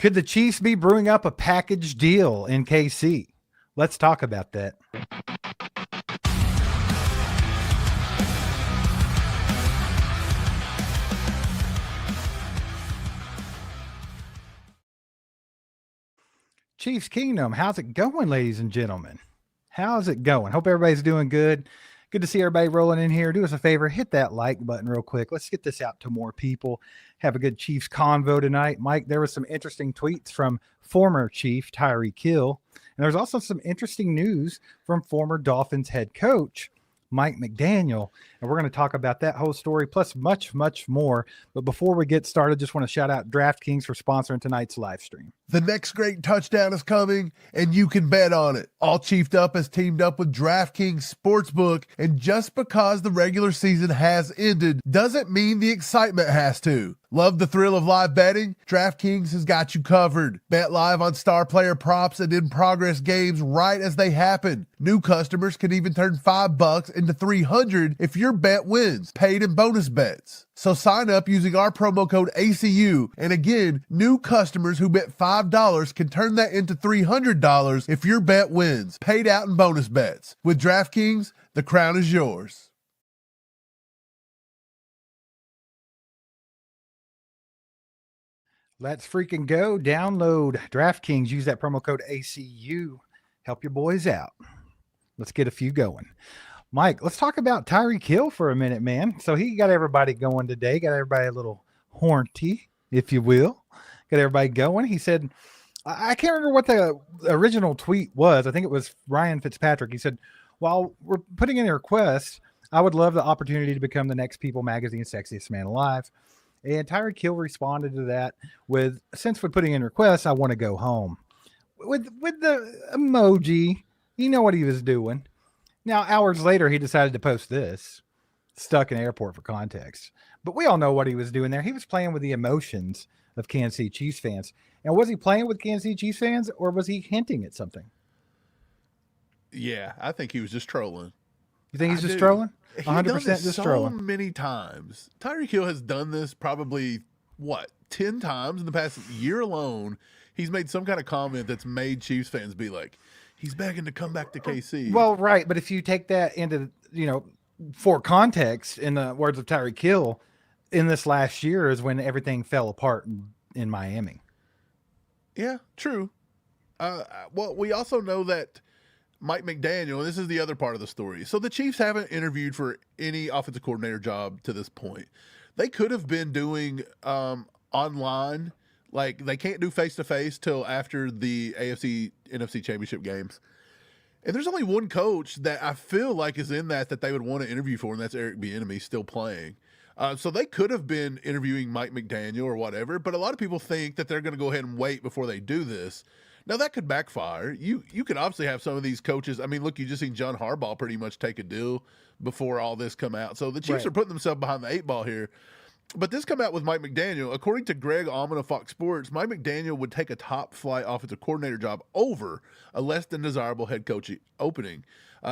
Could the Chiefs be brewing up a package deal in KC? Let's talk about that. Chiefs Kingdom, how's it going, ladies and gentlemen? How's it going? Hope everybody's doing good. Good to see everybody rolling in here. Do us a favor, hit that like button real quick. Let's get this out to more people. Have a good Chiefs convo tonight. Mike, there was some interesting tweets from former Chief Tyreek Hill. And there's also some interesting news from former Dolphins head coach Mike McDaniel. And we're going to talk about that whole story, plus much, much more. But before we get started, just want to shout out DraftKings for sponsoring tonight's live stream. The next great touchdown is coming, and you can bet on it. All Chiefed Up has teamed up with DraftKings Sportsbook, and just because the regular season has ended doesn't mean the excitement has to. Love the thrill of live betting? DraftKings has got you covered. Bet live on star player props and in-progress games right as they happen. New customers can even turn $5 into $300 if your bet wins, paid and bonus bets. So sign up using our promo code ACU, and again, new customers who bet $5 can turn that into $300 if your bet wins, paid out in bonus bets. With DraftKings, the crown is yours. Let's freaking go. Download DraftKings. Use that promo code ACU. Help your boys out. Let's get a few going. Mike, let's talk about Tyreek Hill for a minute, man. So he got everybody going today. Got everybody a little horny, if you will. Got everybody going. He said, I can't remember what the original tweet was. I think it was Ryan Fitzpatrick. He said, while we're putting in a request, I would love the opportunity to become the next People Magazine's sexiest man alive. And Tyreek Hill responded to that with, since we're putting in requests, I want to go home. With the emoji, you know what he was doing. Now, hours later, he decided to post this, stuck in airport for context. But we all know what he was doing there. He was playing with the emotions of Kansas City Chiefs fans. And was he playing with Kansas City Chiefs fans, or was he hinting at something? Yeah, I think he was just trolling. You think he's just trolling? 100% just trolling. So many times. Tyreek Hill has done this probably, 10 times in the past year alone. He's made some kind of comment that's made Chiefs fans be like, he's begging to come back to KC. Well, right. But if you take that into, for context, in the words of Tyreek Hill, in this last year is when everything fell apart in Miami. Yeah, true. Well, we also know that Mike McDaniel, and this is the other part of the story. So the Chiefs haven't interviewed for any offensive coordinator job to this point. They could have been doing online. Like, they can't do face-to-face till after the AFC, NFC championship games. And there's only one coach that I feel like is in that they would want to interview for, and that's Eric Bieniemy, still playing. So they could have been interviewing Mike McDaniel or whatever, but a lot of people think that they're going to go ahead and wait before they do this. Now, that could backfire. You could obviously have some of these coaches. I mean, look, you just seen John Harbaugh pretty much take a deal before all this come out. So the Chiefs are putting themselves behind the 8 ball here. But this come out with Mike McDaniel. According to Greg Allman of Fox Sports, Mike McDaniel would take a top-flight offensive coordinator job over a less-than-desirable head coach opening.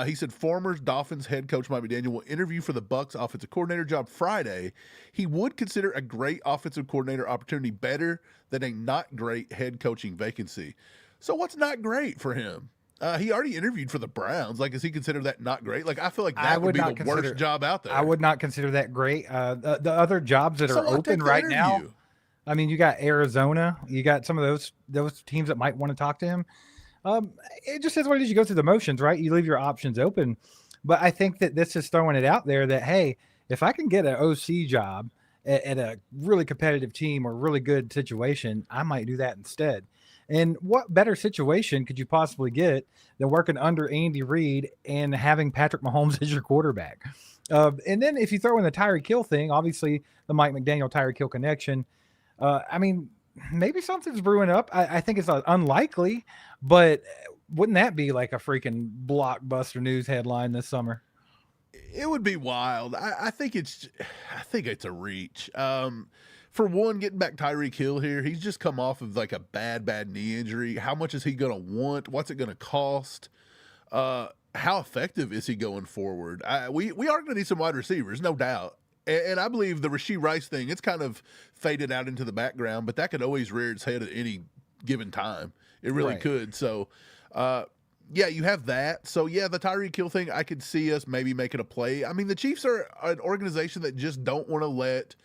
He said former Dolphins head coach Mike McDaniel will interview for the Bucs offensive coordinator job Friday. He would consider a great offensive coordinator opportunity better than a not great head coaching vacancy. So what's not great for him? He already interviewed for the Browns. Like, is he considered that not great? Like, I feel like that would be the worst job out there. I would not consider that great. The other jobs that are open right now, I mean, you got Arizona. You got some of those teams that might want to talk to him. It just is what it is. You go through the motions, right? You leave your options open. But I think that this is throwing it out there that, hey, if I can get an OC job at a really competitive team or really good situation, I might do that instead. And what better situation could you possibly get than working under Andy Reid and having Patrick Mahomes as your quarterback? And then if you throw in the Tyreek Hill thing, obviously the Mike McDaniel Tyreek Hill connection, I mean, maybe something's brewing up. I think it's unlikely, but wouldn't that be like a freaking blockbuster news headline this summer? It would be wild. I think it's a reach. For one, getting back Tyreek Hill here, he's just come off of like a bad knee injury. How much is he going to want? What's it going to cost? How effective is he going forward? We are going to need some wide receivers, no doubt. And I believe the Rashee Rice thing, it's kind of faded out into the background, but that could always rear its head at any given time. It really Right. could. So, yeah, you have that. So, yeah, the Tyreek Hill thing, I could see us maybe making a play. I mean, the Chiefs are an organization that just don't want to let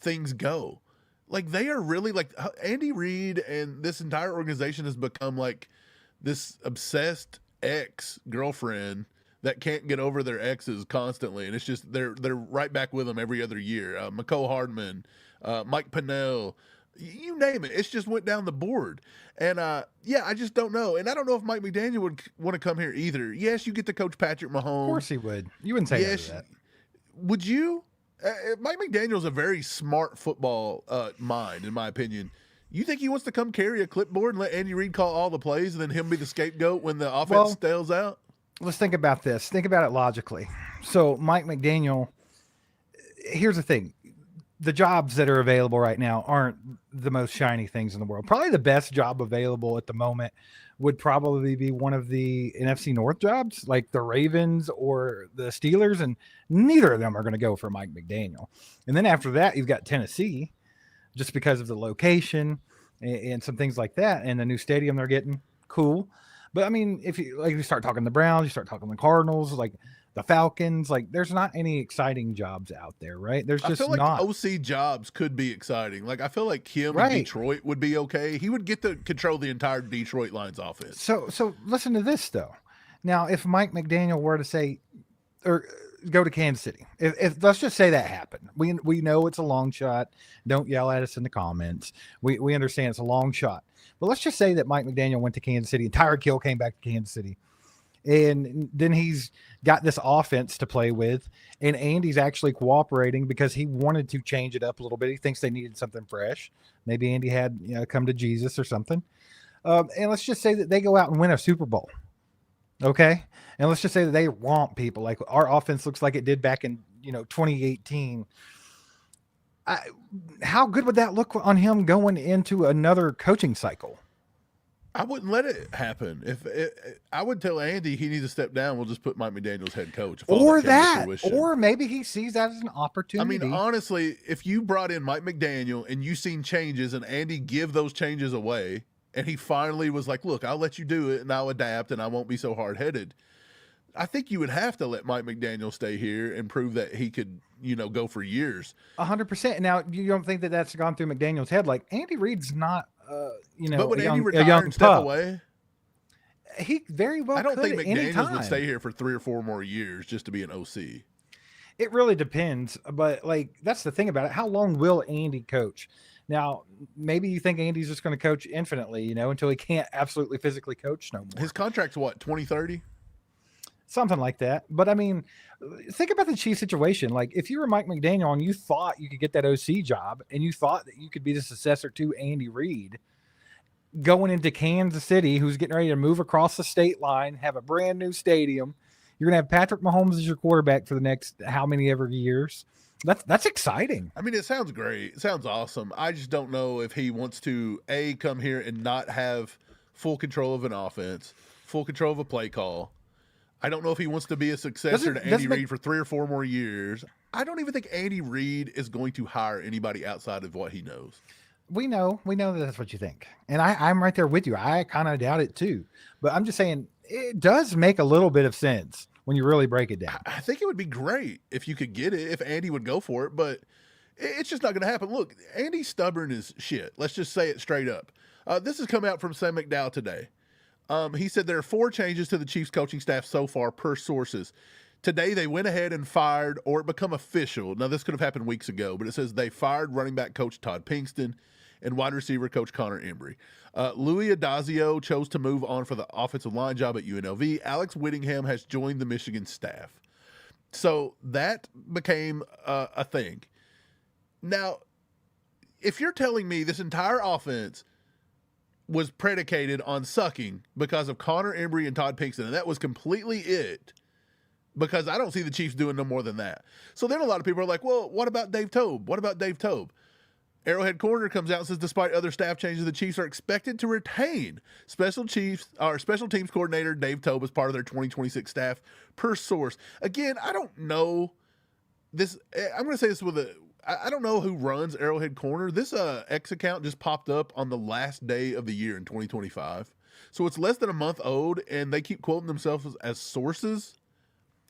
things go. Like, they are really, like, Andy Reid and this entire organization has become, like, this obsessed ex-girlfriend that can't get over their exes constantly. And it's just, they're right back with them every other year. McCole Hardman, Mike Pennell, you name it. It's just went down the board. And, yeah, I just don't know. And I don't know if Mike McDaniel would want to come here either. Yes, you get to coach Patrick Mahomes. Of course he would. You wouldn't say no to that. Would you? Mike McDaniel's a very smart football mind, in my opinion. You think he wants to come carry a clipboard and let Andy Reid call all the plays and then him be the scapegoat when the offense stales out? Let's think about this. Think about it logically. So Mike McDaniel, here's the thing. The jobs that are available right now aren't the most shiny things in the world. Probably the best job available at the moment would probably be one of the NFC North jobs, like the Ravens or the Steelers, and neither of them are going to go for Mike McDaniel. And then after that, you've got Tennessee, just because of the location and some things like that, and the new stadium they're getting. Cool. But I mean, if you start talking the Browns, you start talking the Cardinals, like the Falcons, like there's not any exciting jobs out there, right? There's just I feel like not. OC jobs could be exciting. Like I feel like him Right. in Detroit would be okay. He would get to control the entire Detroit Lions offense. So listen to this though. Now, if Mike McDaniel were to say or go to Kansas City, if let's just say that happened, we know it's a long shot. Don't yell at us in the comments. We understand it's a long shot. But let's just say that Mike McDaniel went to Kansas City and Tyreek Hill came back to Kansas City. And then he's got this offense to play with, and Andy's actually cooperating because he wanted to change it up a little bit. He thinks they needed something fresh. Maybe Andy had come to Jesus or something. And let's just say that they go out and win a Super Bowl. Okay, and let's just say that they want people like our offense looks like it did back in 2018. How good would that look on him going into another coaching cycle? I wouldn't let it happen. I would tell Andy he needs to step down, we'll just put Mike McDaniel as head coach. Or maybe he sees that as an opportunity. I mean, honestly, if you brought in Mike McDaniel and you seen changes and Andy give those changes away, and he finally was like, look, I'll let you do it and I'll adapt and I won't be so hard-headed, I think you would have to let Mike McDaniel stay here and prove that he could, go for years. 100%. Now, you don't think that that's gone through McDaniel's head? Like, Andy Reid's not, but would Andy a retire young and step pup. away? He very well I don't could think at any McDaniels would time. stay here for 3 or 4 more years just to be an OC. It really depends, but that's the thing about it. How long will Andy coach? Now, maybe you think Andy's just going to coach infinitely, until he can't absolutely physically coach no more. His contract's what, 2030? Something like that. But I mean, think about the Chiefs situation. Like, if you were Mike McDaniel and you thought you could get that OC job and you thought that you could be the successor to Andy Reid, going into Kansas City, who's getting ready to move across the state line, have a brand new stadium, you're going to have Patrick Mahomes as your quarterback for the next how many ever years. That's exciting. I mean, it sounds great. It sounds awesome. I just don't know if he wants to, A, come here and not have full control of an offense, full control of a play call. I don't know if he wants to be a successor to Andy Reid for 3 or 4 more years. I don't even think Andy Reid is going to hire anybody outside of what he knows. We know that that's what you think. And I'm right there with you. I kind of doubt it too. But I'm just saying it does make a little bit of sense when you really break it down. I think it would be great if you could get it, if Andy would go for it, but it's just not going to happen. Look, Andy's stubborn as shit. Let's just say it straight up. This has come out from Sam McDowell today. He said there are 4 changes to the Chiefs coaching staff so far per sources. Today, they went ahead and fired, or it become official. Now, this could have happened weeks ago, but it says they fired running back coach Todd Pinkston and wide receiver coach Connor Embry. Louis Adazio chose to move on for the offensive line job at UNLV. Alex Whittingham has joined the Michigan staff. So that became a thing. Now, if you're telling me this entire offense was predicated on sucking because of Connor Embry and Todd Pinkston, and that was completely it, because I don't see the Chiefs doing no more than that. So then a lot of people are like, well, what about Dave Toub? What about Dave Toub? Arrowhead Corner comes out and says, despite other staff changes, the Chiefs are expected to retain special teams coordinator Dave Toub as part of their 2026 staff per source. Again, I don't know this. I'm going to say this with I don't know who runs Arrowhead Corner. This X account just popped up on the last day of the year in 2025. So it's less than a month old, and they keep quoting themselves as sources.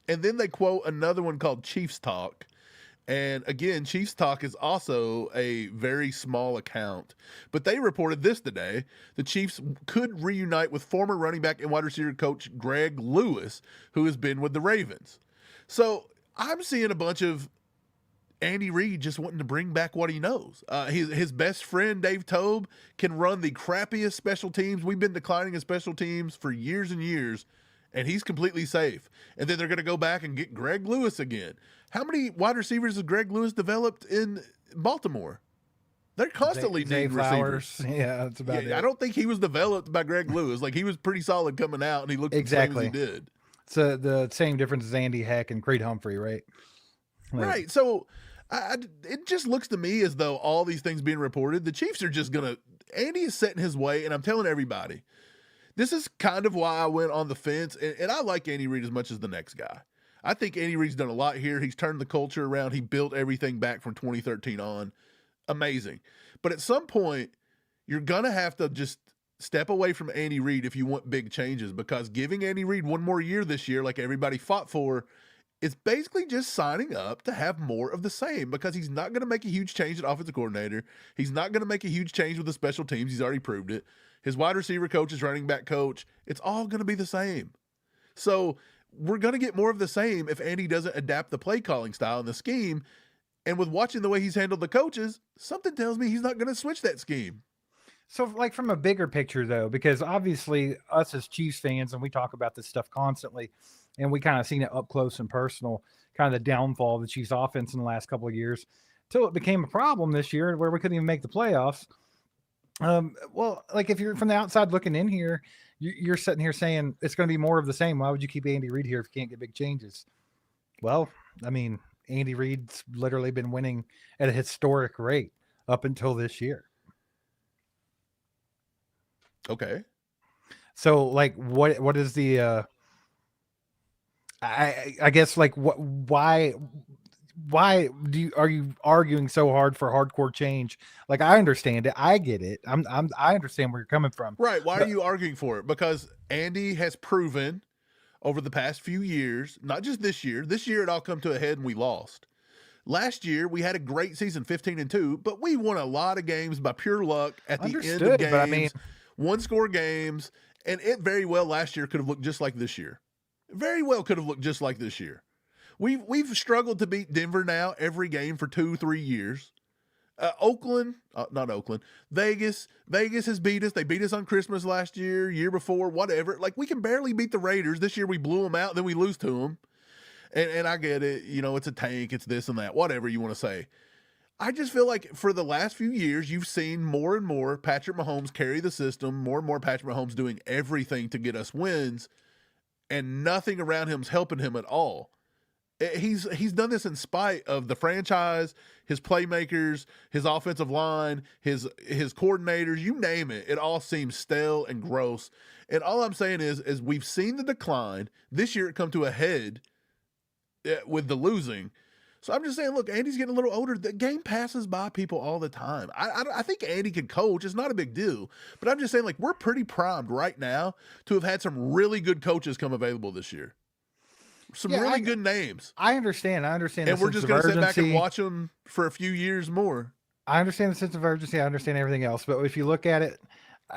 And then they quote another one called Chiefs Talk. And again, Chiefs Talk is also a very small account. But they reported this today. The Chiefs could reunite with former running back and wide receiver coach Greg Lewis, who has been with the Ravens. So I'm seeing a bunch of Andy Reid just wanting to bring back what he knows. His best friend, Dave Toub, can run the crappiest special teams. We've been declining in special teams for years and years, and he's completely safe. And then they're going to go back and get Greg Lewis again. How many wide receivers has Greg Lewis developed in Baltimore? They're constantly needing receivers. Yeah, that's about it. I don't think he was developed by Greg Lewis. Like, he was pretty solid coming out, and he looked Exactly. the same as he did. It's the same difference as Andy Heck and Creed Humphrey, right? Like, Right. So it just looks to me as though all these things being reported, the Chiefs are just going to – Andy is setting his way, and I'm telling everybody, this is kind of why I went on the fence, and I like Andy Reid as much as the next guy. I think Andy Reid's done a lot here. He's turned the culture around. He built everything back from 2013 on. Amazing. But at some point, you're going to have to just step away from Andy Reid if you want big changes, because giving Andy Reid one more year this year, like everybody fought for, is basically just signing up to have more of the same, because he's not going to make a huge change at offensive coordinator. He's not going to make a huge change with the special teams. He's already proved it. His wide receiver coach, his running back coach, it's all going to be the same. So we're going to get more of the same if Andy doesn't adapt the play calling style and the scheme. And with watching the way he's handled the coaches, something tells me he's not going to switch that scheme. So, like, from a bigger picture, though, because obviously us as Chiefs fans, and we talk about this stuff constantly, and we kind of seen it up close and personal, kind of the downfall of the Chiefs offense in the last couple of years, till it became a problem this year where we couldn't even make the playoffs. Well, like, if you're from the outside looking in here, you're sitting here saying it's going to be more of the same. Why would you keep Andy Reid here if you can't get big changes? Well, I mean, Andy Reid's literally been winning at a historic rate up until this year. Okay. So, like, what is the I guess, like, why are you arguing so hard for hardcore change? Like, I understand it, I get it, I understand where you're coming from. Right. Why are you arguing for it? Because Andy has proven over the past few years, not just this year it all come to a head and we lost. Last year, we had a great season, 15-2, but we won a lot of games by pure luck at the end of games, but I mean, one-score games, and it very well last year could have looked just like this year. Very well could have looked just like this year. We've struggled to beat Denver now every game for 2-3 years. Vegas has beat us. They beat us on Christmas last year before, whatever. Like, we can barely beat the Raiders. This year we blew them out, then we lose to them. And I get it, it's a tank, it's this and that, whatever you want to say. I just feel like for the last few years, you've seen more and more Patrick Mahomes carry the system, more and more Patrick Mahomes doing everything to get us wins, and nothing around him's helping him at all. He's done this in spite of the franchise, his playmakers, his offensive line, his coordinators, you name it. It all seems stale and gross. And all I'm saying is we've seen the decline. This year it come to a head with the losing. So I'm just saying, look, Andy's getting a little older. The game passes by people all the time. I think Andy can coach. It's not a big deal. But I'm just saying, like, we're pretty primed right now to have had some really good coaches come available this year. Some really good names. I understand. And we're just going to sit back and watch them for a few years more. I understand the sense of urgency. I understand everything else. But if you look at it,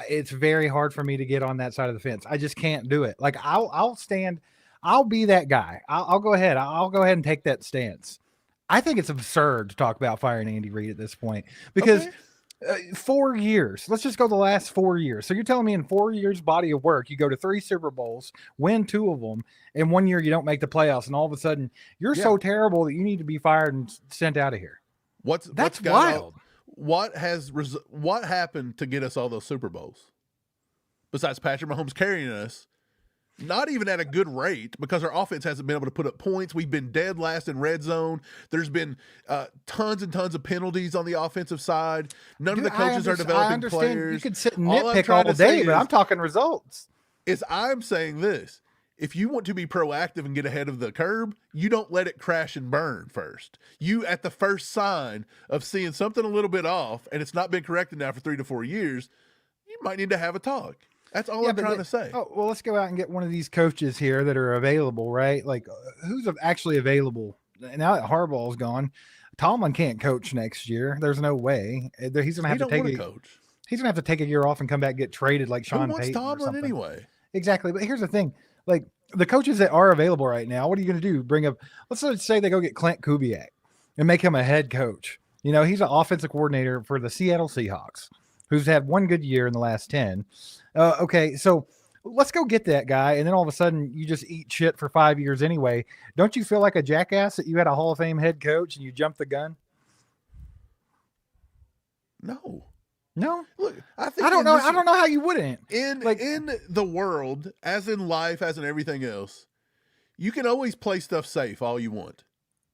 it's very hard for me to get on that side of the fence. I just can't do it. Like, I'll stand. I'll be that guy. I'll go ahead. I'll go ahead and take that stance. I think it's absurd to talk about firing Andy Reid at this point because 4 years, let's just go the last 4 years. So you're telling me in 4 years body of work, you go to 3 Super Bowls, win 2 of them, and 1 year you don't make the playoffs. And all of a sudden you're so terrible that you need to be fired and sent out of here. That's wild. What happened to get us all those Super Bowls besides Patrick Mahomes carrying us? Not even at a good rate, because our offense hasn't been able to put up points. We've been dead last in red zone. There's been tons and tons of penalties on the offensive side. None of the coaches are developing players. You could sit and nitpick all day, but I'm talking results. I'm saying this. if you want to be proactive and get ahead of the curb, you don't let it crash and burn first. You, at the first sign of seeing something a little bit off, and it's not been corrected now for 3 to 4 years, you might need to have a talk. That's all I'm trying to say. Oh, well, let's go out and get one of these coaches here that are available, right? Like, who's actually available? Now that Harbaugh's gone, Tomlin can't coach next year. There's no way. He's going to have to take a coach. He's going to have to take a year off and come back and get traded like Sean Who wants Payton or Tomlin something. anyway? Exactly. But here's the thing. Like, the coaches that are available right now, what are you going to do? Bring up, let's say they go get Clint Kubiak and make him a head coach. You know, he's an offensive coordinator for the Seattle Seahawks, who's had one good year in the last 10. Okay, so let's go get that guy, and then all of a sudden you just eat shit for 5 years anyway. Don't you feel like a jackass that you had a Hall of Fame head coach and you jumped the gun? No. Look, I don't know. I don't know how you wouldn't. In the world, as in life, as in everything else, you can always play stuff safe all you want.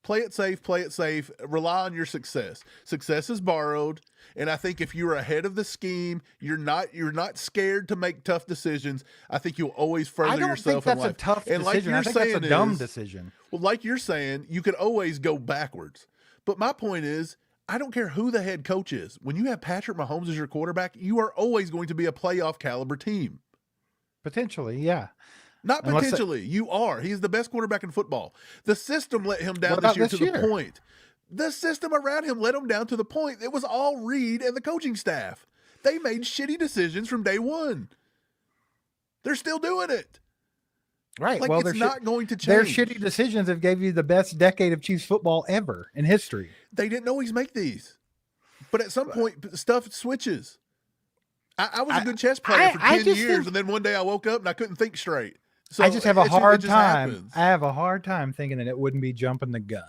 Play it safe, rely on your success. Success is borrowed, and I think if you're ahead of the scheme, you're not scared to make tough decisions. I think you'll always further yourself in life. I don't think that's a tough and decision. I think that's a dumb decision. Well, like you're saying, you could always go backwards. But my point is, I don't care who the head coach is. When you have Patrick Mahomes as your quarterback, you are always going to be a playoff caliber team. Potentially, yeah. Not potentially. You are. He's the best quarterback in football. The system let him down this year to the point. The system around him let him down to the point. It was all Reed and the coaching staff. They made shitty decisions from day one. They're still doing it. Right. Like, well, it's not going to change. Their shitty decisions have gave you the best decade of Chiefs football ever in history. They didn't always make these. But at some point, stuff switches. I was a good chess player for 10 years, and then one day I woke up and I couldn't think straight. So I just have a hard time. Happens. I have a hard time thinking that it wouldn't be jumping the gun.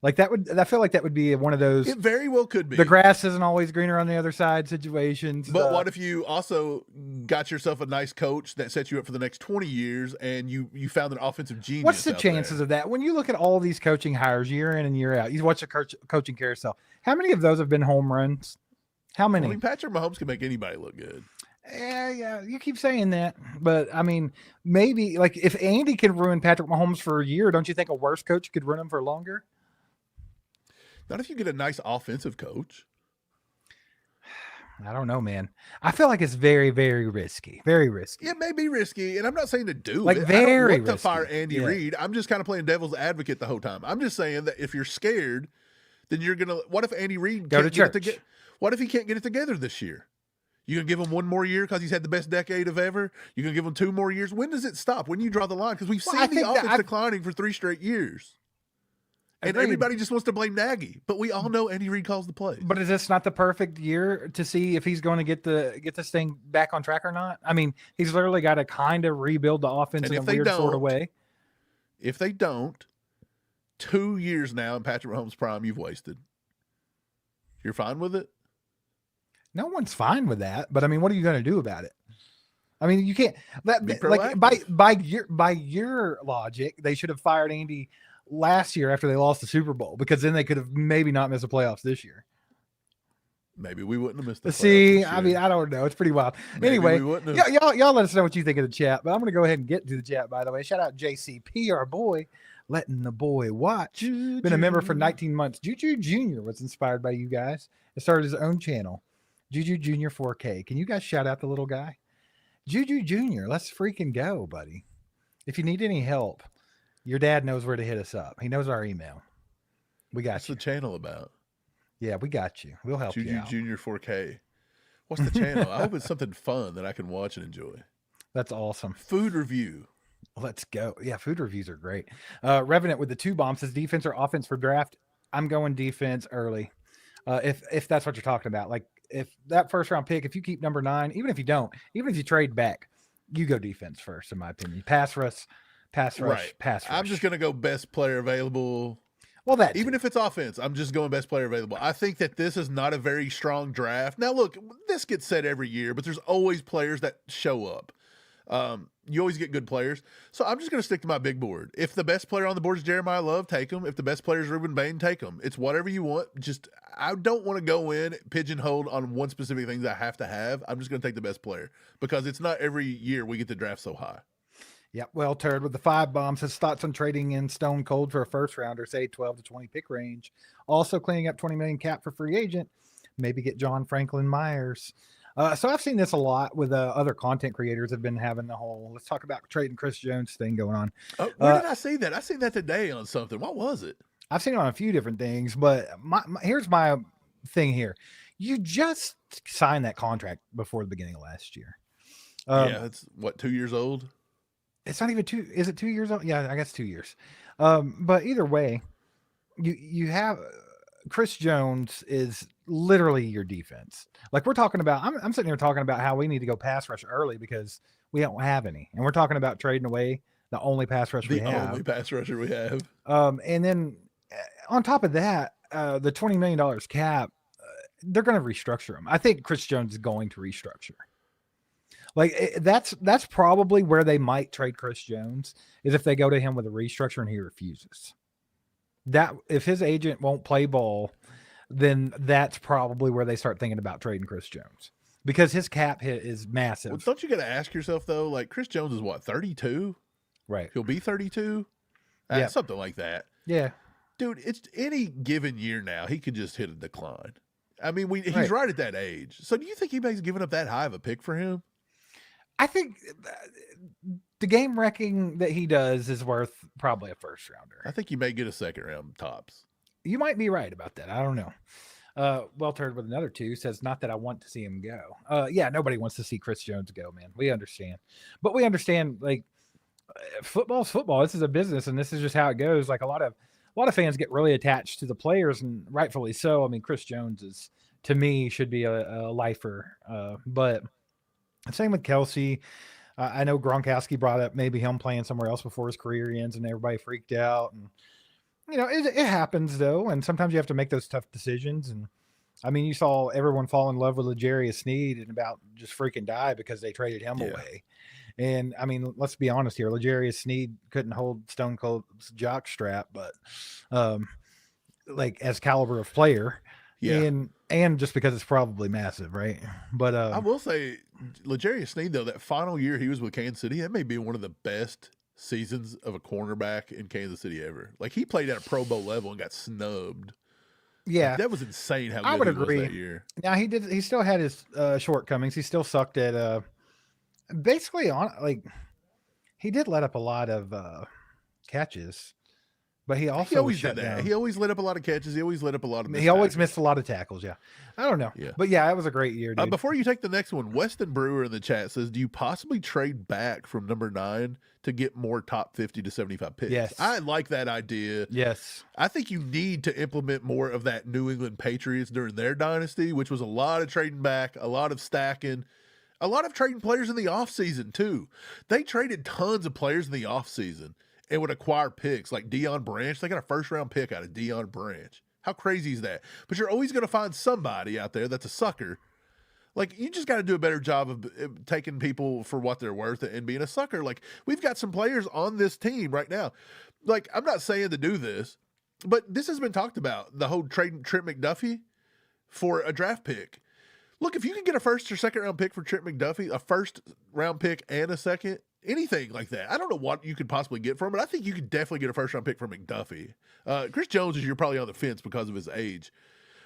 Like I feel like that would be one of those. It very well could be. The grass isn't always greener on the other side situations. But what if you also got yourself a nice coach that set you up for the next 20 years and you found an offensive genius? What's the chances of that? When you look at all these coaching hires year in and year out, you watch the coaching carousel. How many of those have been home runs? How many? I mean, Patrick Mahomes can make anybody look good. Yeah, you keep saying that, but I mean, maybe like if Andy can ruin Patrick Mahomes for a year, don't you think a worse coach could ruin him for longer? Not if you get a nice offensive coach. I don't know, man. I feel like it's very, very risky. Very risky. It may be risky, and I'm not saying to do like it. Very I don't want risky. to fire Andy Reid. I'm just kind of playing devil's advocate the whole time. I'm just saying that if you're scared, then you're gonna. What if Andy Reid go to church? What if he can't get it together this year? You gonna give him one more year because he's had the best decade of ever? You gonna give him 2 more years? When does it stop? When do you draw the line? Because we've seen the offense declining for 3 straight years. And everybody just wants to blame Nagy, but we all know Andy Reid calls the plays. But is this not the perfect year to see if he's going to get this thing back on track or not? I mean, he's literally got to kind of rebuild the offense in a weird sort of way. If they don't, 2 years now in Patrick Mahomes' prime, you've wasted. You're fine with it? No one's fine with that, but I mean, what are you going to do about it? I mean, you can't. Like by your logic, they should have fired Andy last year after they lost the Super Bowl, because then they could have maybe not missed the playoffs this year. Maybe we wouldn't have missed the playoffs. See, I mean, I don't know. It's pretty wild. Maybe anyway, y'all let us know what you think of the chat, but I'm going to go ahead and get to the chat, by the way. Shout out JCP, our boy, letting the boy watch. Juju. Been a member for 19 months. Juju Jr. was inspired by you guys and started his own channel, Juju Jr. 4K. Can you guys shout out the little guy? Juju Jr., let's freaking go, buddy. If you need any help, your dad knows where to hit us up. He knows our email. We got What's you. What's the channel about? Yeah, we got you. We'll help you out. Juju Jr. 4K. What's the channel? I hope it's something fun that I can watch and enjoy. That's awesome. Food review. Let's go. Yeah, food reviews are great. Revenant with the 2 bombs says defense or offense for draft. I'm going defense early. If that's what you're talking about. Like if that first round pick, if you keep number 9, even if you don't, even if you trade back, you go defense first, in my opinion. Pass rush. I'm just going to go best player available. Well, that even if it's offense, I'm just going best player available. I think that this is not a very strong draft. Now, look, this gets said every year, but there's always players that show up. You always get good players. So I'm just going to stick to my big board. If the best player on the board is Jeremiah Love, take him. If the best player is Ruben Bain, take him. It's whatever you want. Just, I don't want to go in pigeonholed on one specific thing that I have to have. I'm just going to take the best player because it's not every year we get to draft so high. Yep. Well, Turd with the 5 bombs has thoughts on trading in Stone Cold for a first rounder, say 12 to 20 pick range. Also cleaning up 20 million cap for free agent. Maybe get John Franklin Myers. So I've seen this a lot with other content creators have been having the whole let's talk about trading Chris Jones thing going on. Where did I see that? I seen that today on something. What was it? I've seen it on a few different things, but here's my thing here. You just signed that contract before the beginning of last year. Yeah, it's what, 2 years old? It's not even 2. Is it 2 years old? Yeah, I guess 2 years. But either way, you have Chris Jones is literally your defense. Like we're talking about, I'm sitting here talking about how we need to go pass rush early because we don't have any, and we're talking about trading away the only pass rusher we have. The only pass rusher we have. And then on top of that, the $20 million cap, they're going to restructure him. I think Chris Jones is going to restructure. Like that's probably where they might trade Chris Jones is if they go to him with a restructure and he refuses. That if his agent won't play ball, then that's probably where they start thinking about trading Chris Jones because his cap hit is massive. Well, don't you got to ask yourself though? Like Chris Jones is what, 32? Right. He'll be 32. Yeah. Something like that. Yeah. Dude, it's any given year now, he could just hit a decline. I mean, he's right at that age. So do you think anybody's giving up that high of a pick for him? I think the game wrecking that he does is worth probably a first rounder. I think you may get a second round tops. You might be right about that. I don't know. Well Turd with another 2 says, not that I want to see him go. Yeah, nobody wants to see Chris Jones go, man. We understand. But we understand, like, football's football. This is a business, and this is just how it goes. Like, a lot of fans get really attached to the players, and rightfully so. I mean, Chris Jones is, to me, should be a lifer. But same with Kelsey. I know Gronkowski brought up maybe him playing somewhere else before his career ends, and everybody freaked out. And you know, it happens though, and sometimes you have to make those tough decisions. And I mean, you saw everyone fall in love with L'Jarius Sneed and about just freaking die because they traded him away. And I mean, let's be honest here, L'Jarius Sneed couldn't hold Stone Cold's jock strap, but like as caliber of player. Yeah. And just because it's probably massive, right? But I will say, L'Jarius Sneed, though, that final year he was with Kansas City, that may be one of the best seasons of a cornerback in Kansas City ever. Like, he played at a Pro Bowl level and got snubbed. Yeah. Like, that was insane how good I would he agree. was that year. Now, he still had his shortcomings. He still sucked at basically he did let up a lot of catches. But he also always did that. He always let up a lot of catches. He always let up a lot of He always missed a lot of tackles, yeah. I don't know. Yeah. But yeah, it was a great year, dude. Before you take the next one, Weston Brewer in the chat says, do you possibly trade back from number 9 to get more top 50 to 75 picks? Yes. I like that idea. Yes. I think you need to implement more of that New England Patriots during their dynasty, which was a lot of trading back, a lot of stacking, a lot of trading players in the offseason too. They traded tons of players in the offseason and would acquire picks like Deion Branch. They got a first-round pick out of Deion Branch. How crazy is that? But you're always going to find somebody out there that's a sucker. Like, you just got to do a better job of taking people for what they're worth and being a sucker. Like, we've got some players on this team right now. Like, I'm not saying to do this, but this has been talked about, the whole trading Trent McDuffie for a draft pick. Look, if you can get a first or second-round pick for Trent McDuffie, a first-round pick and a second, anything like that. I don't know what you could possibly get from it. I think you could definitely get a first-round pick from McDuffie. Chris Jones you're probably on the fence because of his age.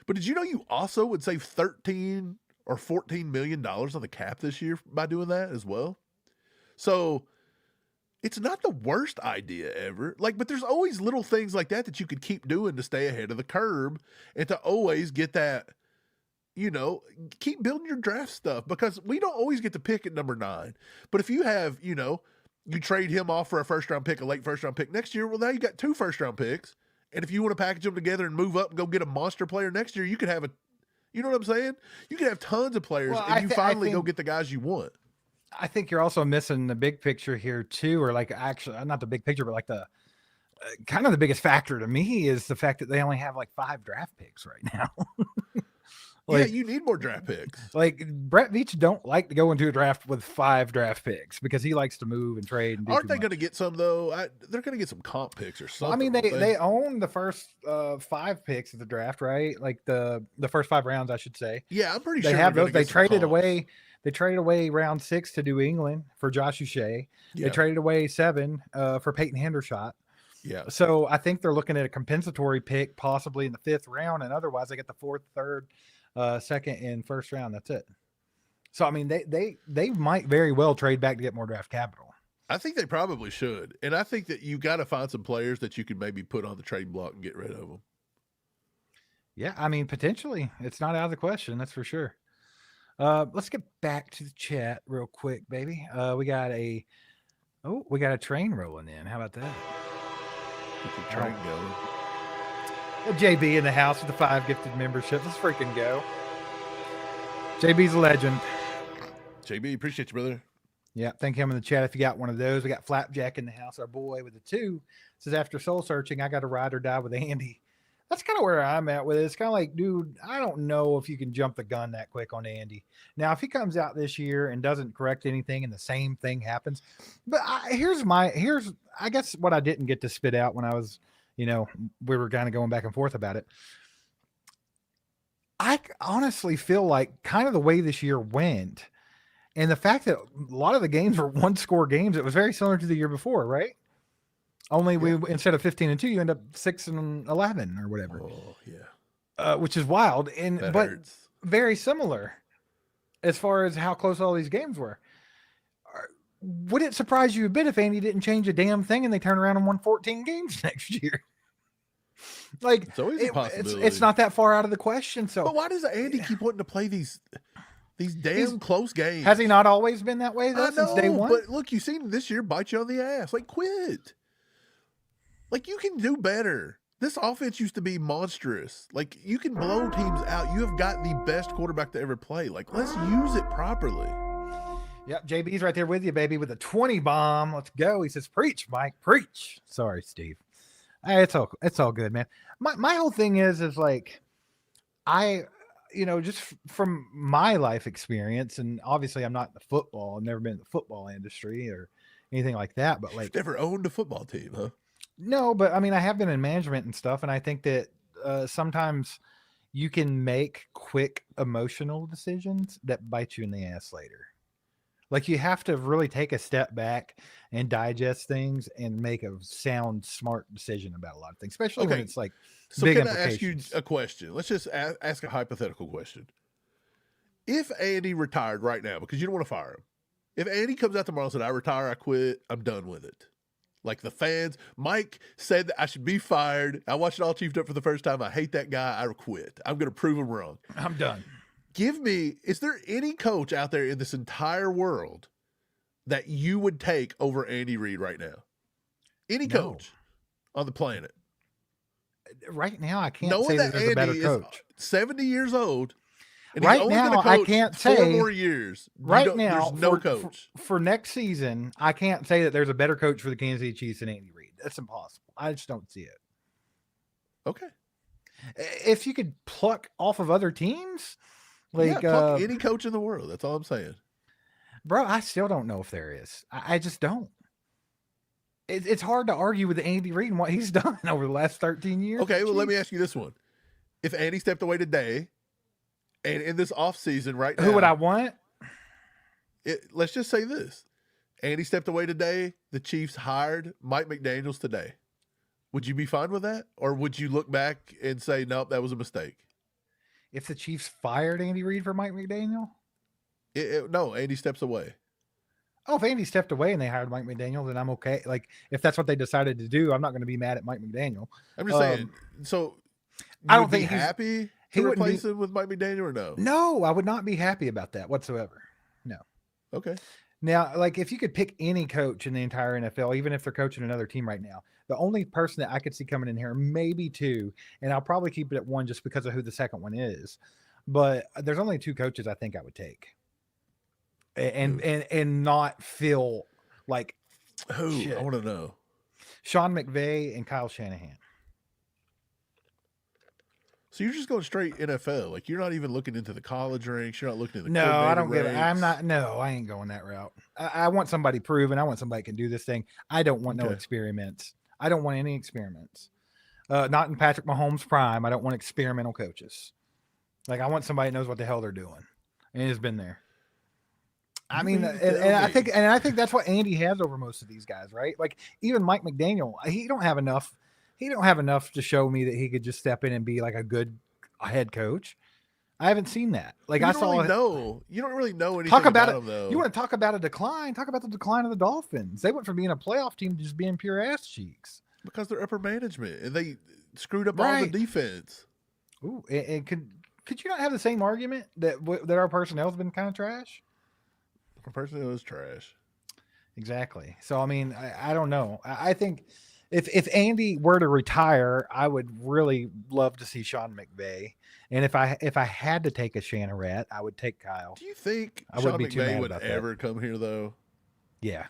But did you know you also would save $13 or $14 million on the cap this year by doing that as well? So it's not the worst idea ever. Like, but there's always little things like that you could keep doing to stay ahead of the curve and to always get that, you know, keep building your draft stuff because we don't always get to pick at number 9. But if you have, you know, you trade him off for a first-round pick, a late first-round pick next year, well, now you got 2 first-round picks. And if you want to package them together and move up and go get a monster player next year, you could have you know what I'm saying? You could have tons of players and you finally go get the guys you want. I think you're also missing the big picture here too, or like actually not the big picture, but like the kind of the biggest factor to me is the fact that they only have like 5 draft picks right now. Like, yeah, you need more draft picks. Like Brett Veach don't like to go into a draft with 5 draft picks because he likes to move and trade. And aren't they going to get some though? They're going to get some comp picks or something. I mean, they own the first 5 picks of the draft, right? Like the first 5 rounds, I should say. Yeah, I'm pretty sure they have those. They traded away. They traded away round 6 to New England for Josh Uche. Yeah. They traded away 7 for Peyton Hendershot. Yeah. So I think they're looking at a compensatory pick possibly in the 5th round, and otherwise they get the 4th, 3rd, 2nd, and 1st round. That's it. So I mean, they might very well trade back to get more draft capital. I think they probably should, and I think that you got to find some players that you can maybe put on the trading block and get rid of them. Yeah, I mean, potentially, it's not out of the question. That's for sure. Let's get back to the chat real quick, baby. We got a train rolling in. How about that? Get the train going. JB in the house with the 5 gifted memberships. Let's freaking go. JB's a legend. JB, appreciate you, brother. Yeah, thank him in the chat if you got one of those. We got Flapjack in the house, our boy with the 2. Says, after soul searching, I got to ride or die with Andy. That's kind of where I'm at with it. It's kind of like, dude, I don't know if you can jump the gun that quick on Andy. Now, if he comes out this year and doesn't correct anything and the same thing happens, but here's I guess what I didn't get to spit out when I was, we were kind of going back and forth about it. I honestly feel like kind of the way this year went and the fact that a lot of the games were 1-score games, it was very similar to the year before, right? Only we instead of 15-2, you end up 6-11 or whatever. Oh yeah, which is wild, but hurts. Very similar as far as how close all these games were. Would it surprise you a bit if Andy didn't change a damn thing and they turn around and won 14 games next year? Like it's always a possibility. It's not that far out of the question. So, but why does Andy keep wanting to play these damn close games? Has he not always been that way though since day one? But look, you've seen this year bite you on the ass. Like, quit. Like, you can do better. This offense used to be monstrous. Like, you can blow teams out. You have got the best quarterback to ever play. Like, let's use it properly. Yep, JB's right there with you, baby, with a 20 bomb. Let's go. He says, preach, Mike, preach. Sorry, Steve. Hey, it's all good, man. My whole thing is like, just from my life experience, and obviously I'm not in the football. I've never been in the football industry or anything like that. But like, you've never owned a football team, huh? No, but I mean, I have been in management and stuff, and I think that sometimes you can make quick emotional decisions that bite you in the ass later. Like, you have to really take a step back and digest things and make a sound, smart decision about a lot of things, especially when it's like big can implications. I ask you a question? Let's just ask a hypothetical question. If Andy retired right now, because you don't want to fire him, if Andy comes out tomorrow and said, I retire, I quit, I'm done with it. Like the fans, Mike said that I should be fired. I watched it all chiefed up for the first time. I hate that guy. I quit. I'm going to prove him wrong. I'm done. Is there any coach out there in this entire world that you would take over Andy Reid right now? Any coach on the planet? Right now, I can't say that there's a better coach. 70 years old. And right now, I can't say 4 more years. Right now, there's no coach for next season. I can't say that there's a better coach for the Kansas City Chiefs than Andy Reid. That's impossible. I just don't see it. Okay. If you could pluck off of other teams, like pluck any coach in the world. That's all I'm saying, bro. I still don't know if there is. I just don't. It's hard to argue with Andy Reid and what he's done over the last 13 years. Okay, well, let me ask you this one: if Andy stepped away today, and in this offseason right now, who would I want? Let's just say this. Andy stepped away today. The Chiefs hired Mike McDaniels today. Would you be fine with that? Or would you look back and say, nope, that was a mistake? If the Chiefs fired Andy Reid for Mike McDaniel? No, Andy steps away. Oh, if Andy stepped away and they hired Mike McDaniel, then I'm okay. Like, if that's what they decided to do, I'm not going to be mad at Mike McDaniel. I'm just saying. So, I don't think he's happy to replace him with Mike McDaniel or no? No, I would not be happy about that whatsoever. No. Okay. Now, like, if you could pick any coach in the entire NFL, even if they're coaching another team right now, the only person that I could see coming in here, maybe 2, and I'll probably keep it at 1 just because of who the second one is. But there's only 2 coaches I think I would take, and not feel like who shit. I want to know. Sean McVay and Kyle Shanahan. So you're just going straight NFL. Like, you're not even looking into the college ranks. You're not looking at the No, I don't ranks. get it. I'm not. No, I ain't going that route. I want somebody proven. I want somebody can do this thing. I don't want no experiments. I don't want any experiments. Not in Patrick Mahomes' prime. I don't want experimental coaches. Like, I want somebody that knows what the hell they're doing and has been there. I mean, and I think that's what Andy has over most of these guys, right? Like even Mike McDaniel, he don't have enough to show me that he could just step in and be like a good head coach. I haven't seen that. Like I saw. You don't really know anything about him, though. You want to talk about a decline? Talk about the decline of the Dolphins. They went from being a playoff team to just being pure ass cheeks because they're upper management and they screwed up all the defense. Ooh, and could you not have the same argument that our personnel has been kind of trash? Our personnel is trash. Exactly. So I mean, I don't know. I think if Andy were to retire, I would really love to see Sean McVay. And if I had to take a Shanaret, I would take Kyle. Do you think Sean McVay would ever come here though? Yeah.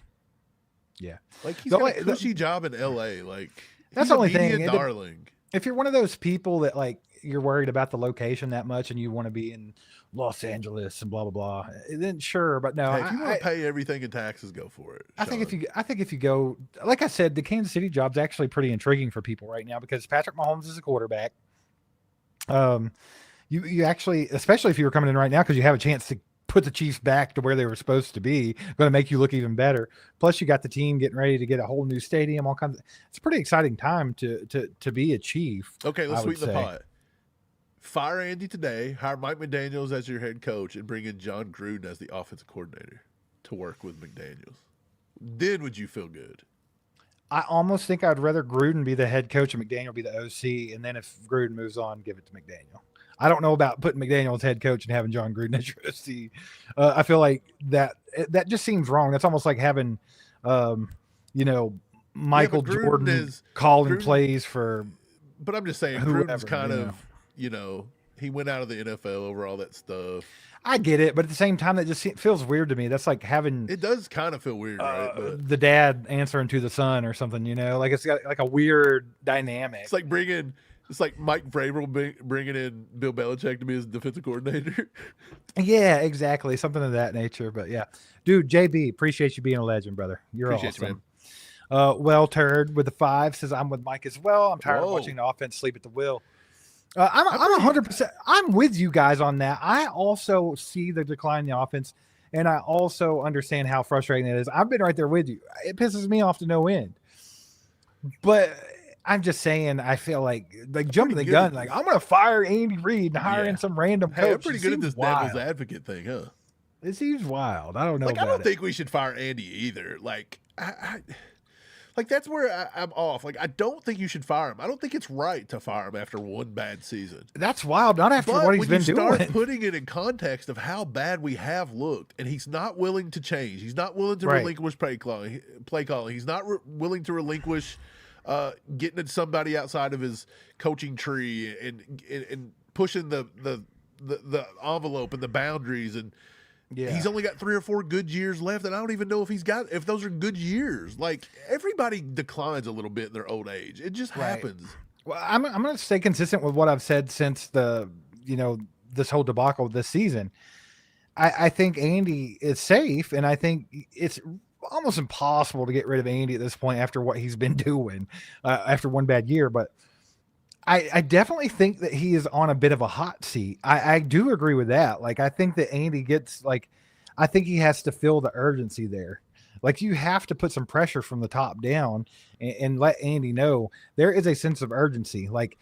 Yeah. Like he's got a cushy job in LA. Like that's the only thing. Darling. If you're one of those people that like you're worried about the location that much and you want to be in Los Angeles and blah blah blah, then sure. But no, if you want to pay everything in taxes, go for it. I think if you go, like I said, the Kansas City job's actually pretty intriguing for people right now because Patrick Mahomes is a quarterback. You actually, especially if you were coming in right now, because you have a chance to put the Chiefs back to where they were supposed to be, going to make you look even better. Plus, you got the team getting ready to get a whole new stadium, all kinds. It's a pretty exciting time to be a Chief. Okay, let's sweeten the pot. Fire Andy today, hire Mike McDaniels as your head coach, and bring in John Gruden as the offensive coordinator to work with McDaniels. Then would you feel good? I almost think I'd rather Gruden be the head coach and McDaniel be the OC, and then if Gruden moves on, give it to McDaniel. I don't know about putting McDaniel as head coach and having John Gruden as your OC. I feel like that just seems wrong. That's almost like having, Michael Jordan calling plays for. But I'm just saying, Gruden's kind of, he went out of the NFL over all that stuff. I get it, but at the same time, that just feels weird to me. That's like having it does kind of feel weird, right? But the dad answering to the son or something, like it's got like a weird dynamic. It's like Mike Vrabel bringing in Bill Belichick to be his defensive coordinator. Yeah, exactly, something of that nature. But yeah, dude, JB, appreciate you being a legend, brother. You're awesome. Well, Turd with the 5 says I'm with Mike as well. I'm tired of watching the offense sleep at the wheel. I'm 100%. I'm with you guys on that. I also see the decline in the offense, and I also understand how frustrating it is. I've been right there with you. It pisses me off to no end. But I'm just saying, I feel like jumping the gun. Like I'm going to fire Andy Reid and hire in some random coach. Hey, I'm pretty good at this devil's advocate thing, huh? It seems wild. I don't know. I don't think we should fire Andy either. That's where I'm off. Like, I don't think you should fire him. I don't think it's right to fire him after one bad season. That's wild. Not after what he's been doing. Start putting it in context of how bad we have looked, and he's not willing to change. He's not willing to relinquish play calling. He's not willing to relinquish getting at somebody outside of his coaching tree and pushing the envelope and the boundaries and. Yeah. He's only got 3 or 4 good years left, and I don't even know if those are good years. Like everybody declines a little bit in their old age. It just happens. Well, I'm going to stay consistent with what I've said since this whole debacle this season. I think Andy is safe, and I think it's almost impossible to get rid of Andy at this point after what he's been doing after one bad year. But I definitely think that he is on a bit of a hot seat. I do agree with that. Like, I think that Andy I think he has to feel the urgency there. Like, you have to put some pressure from the top down and let Andy know there is a sense of urgency. Like,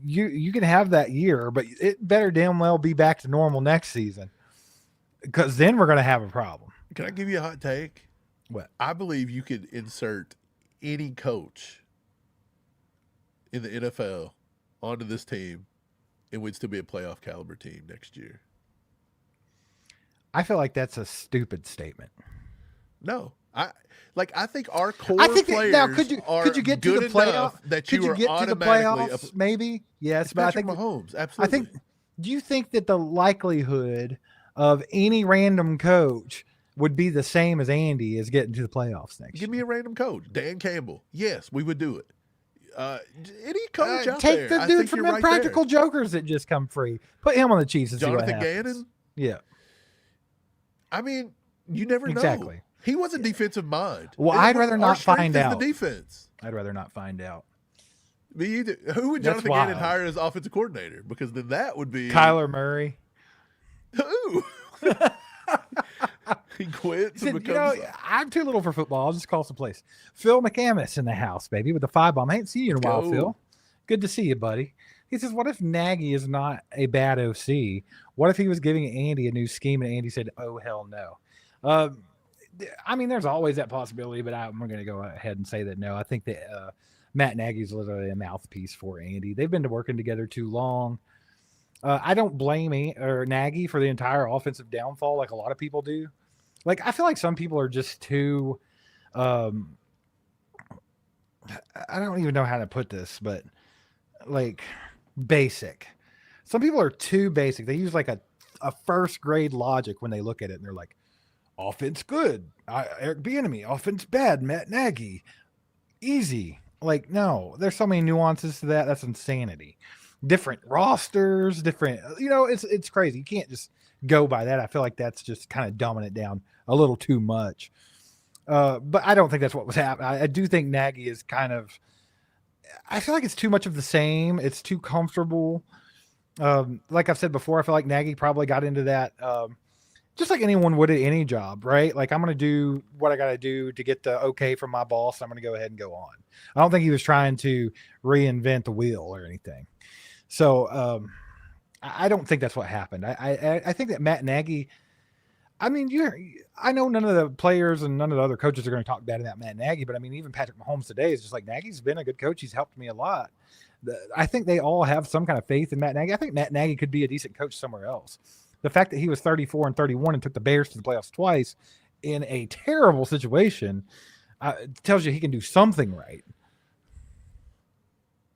you can have that year, but it better damn well be back to normal next season, because then we're going to have a problem. Can I give you a hot take? What? I believe you could insert any coach in the NFL onto this team, it would still be a playoff caliber team next year. I feel like that's a stupid statement. No, I think our core players now could you get to the playoffs that you are automatically to the playoffs? Maybe yes, but I think Mahomes absolutely. Do you think that the likelihood of any random coach would be the same as Andy is getting to the playoffs next year? Give me a random coach, Dan Campbell. Yes, we would do it. Any coach out take there. The dude from Impractical Jokers that just come free. Put him on the Chiefs and Jonathan see what happens. Gannon? Yeah. I mean, you never know. Exactly. He was a defensive mind. Well, I'd rather not find out. The defense. I'd rather not find out. Me either. Who would Jonathan Gannon hire as offensive coordinator? Because then that would be Kyler Murray. Who? He quits. He And said, you know, becomes, I'm too little for football. I'll just call some place. Phil McCamus in the house, baby, with the 5 bomb. I ain't seen you in a while, go. Phil. Good to see you, buddy. He says, what if Nagy is not a bad OC? What if he was giving Andy a new scheme and Andy said, oh, hell no? I mean, there's always that possibility, but I'm going to go ahead and say that no. I think that Matt Nagy's literally a mouthpiece for Andy. They've been working together too long. I don't blame Nagy for the entire offensive downfall like a lot of people do. Like, I feel like some people are just too I don't even know how to put this, but like basic. Some people are too basic. They use like a first grade logic when they look at it and they're like, offense good, Eric Bieniemy. Offense bad, Matt Nagy. Easy. Like, no, there's so many nuances to that. That's insanity. Different rosters, different, it's crazy. You can't just go by that. I feel like that's just kind of dumbing it down a little too much. But I don't think that's what was happening. I do think Nagy is kind of, I feel like it's too much of the same. It's too comfortable. Like I've said before, I feel like Nagy probably got into that, just like anyone would at any job, right? Like, I'm going to do what I got to do to get the okay from my boss. I'm going to go ahead and go on. I don't think he was trying to reinvent the wheel or anything. So I don't think that's what happened. I think that Matt Nagy, I mean, I know none of the players and none of the other coaches are going to talk bad about Matt Nagy, but I mean, even Patrick Mahomes today is just like, Nagy's been a good coach. He's helped me a lot. I think they all have some kind of faith in Matt Nagy. I think Matt Nagy could be a decent coach somewhere else. The fact that he was 34-31 and took the Bears to the playoffs twice in a terrible situation tells you he can do something right.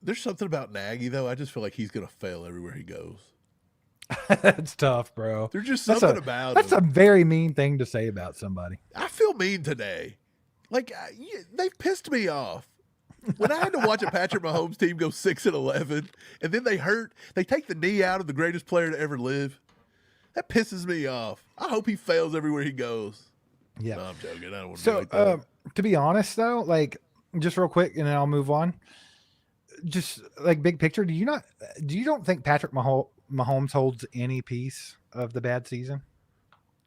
There's something about Nagy, though. I just feel like he's going to fail everywhere he goes. That's tough, bro. There's just something about that's him. a very mean thing to say about somebody. I feel mean today. Like, they've pissed me off. When I had to watch a Patrick Mahomes team go 6-11, and then they take the knee out of the greatest player to ever live. That pisses me off. I hope he fails everywhere he goes. Yeah. No, I'm joking. I don't want to So, be like that. to be honest, though, like, just real quick, and then I'll move on. Just like big picture, do you don't think Patrick Mahomes holds any piece of the bad season?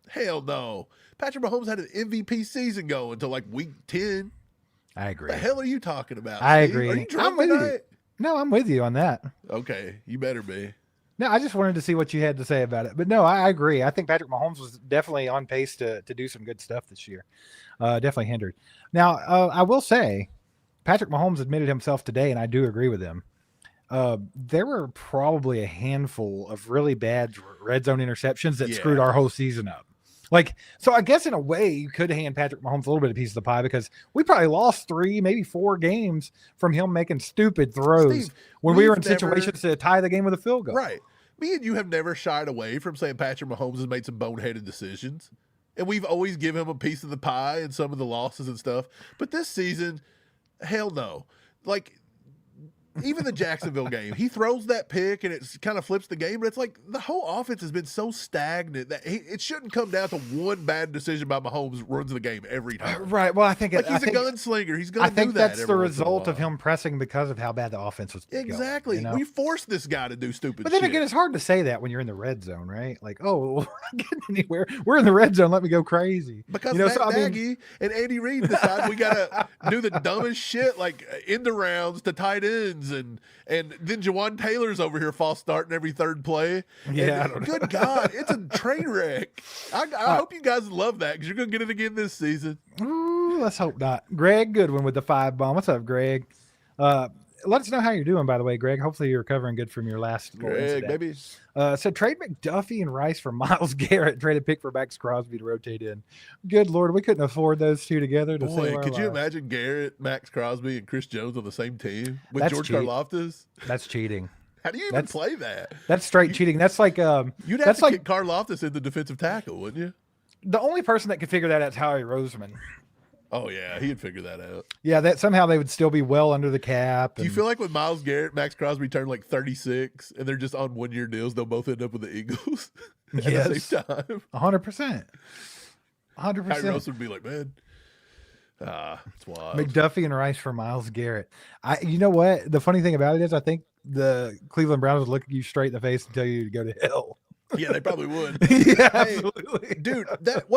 Hell no. Patrick Mahomes had an MVP season going until like week 10. I agree. The hell are you talking about? I Steve? agree. Are you drunk I'm with tonight? you. No, I'm with you on that. Okay, you better be. No, I just wanted to see what you had to say about it. But no, I agree. I think Patrick Mahomes was definitely on pace to do some good stuff this year. Definitely hindered. Now, I will say, Patrick Mahomes admitted himself today, and I do agree with him. There were probably a handful of really bad red zone interceptions that screwed our whole season up. Like, so I guess in a way you could hand Patrick Mahomes a little bit of piece of the pie because we probably lost 3, maybe 4 games from him making stupid throws Steve, when we were in situations to tie the game with a field goal. Right. Me and you have never shied away from saying Patrick Mahomes has made some boneheaded decisions. And we've always given him a piece of the pie in some of the losses and stuff. But this season, hell no. Like, even the Jacksonville game, he throws that pick and it kind of flips the game. But it's like the whole offense has been so stagnant that it shouldn't come down to one bad decision by Mahomes runs the game every time. Right. Well, I think he's a gunslinger. He's going to do that. I think that's the every once in a result of while. him pressing because of how bad the offense was. Exactly. Going, We forced this guy to do stupid But then shit. again, it's hard to say that when you're in the red zone, right? Like, oh, we're not getting anywhere. We're in the red zone. Let me go crazy. Because Matt Nagy and Andy Reid decide we got to do the dumbest shit, like end rounds to tight ends. And then Jawan Taylor's over here false starting every third play. Yeah. And, good God, it's a train wreck. I hope you guys love that because you're going to get it again this season. Ooh, let's hope not. Greg Goodwin with the 5 bomb. What's up, Greg? Let us know how you're doing, by the way, Greg. Hopefully you're recovering good from your last Greg, baby. So trade McDuffie and Rice for Myles Garrett. Trade a pick for Max Crosby to rotate in. Good Lord, we couldn't afford those two together. Boy, could you imagine Garrett, Max Crosby, and Chris Jones on the same team with That's George cheap. Karlaftis? That's cheating. How do you even play that? That's straight cheating. That's like you'd have to kick Karlaftis in the defensive tackle, wouldn't you? The only person that could figure that out is Howie Roseman. Oh yeah, he'd figure that out. Yeah, that somehow they would still be well under the cap. Do you feel like with Myles Garrett, Max Crosby turned like 36, and they're just on 1-year deals? They'll both end up with the Eagles at the same time. 100%. 100%. Howie Roseman would be like, man, it's wild. McDuffie and Rice for Myles Garrett. You know what? The funny thing about it is, I think the Cleveland Browns would look you straight in the face and tell you to go to hell. Yeah, they probably would. Yeah, Hey, absolutely. dude,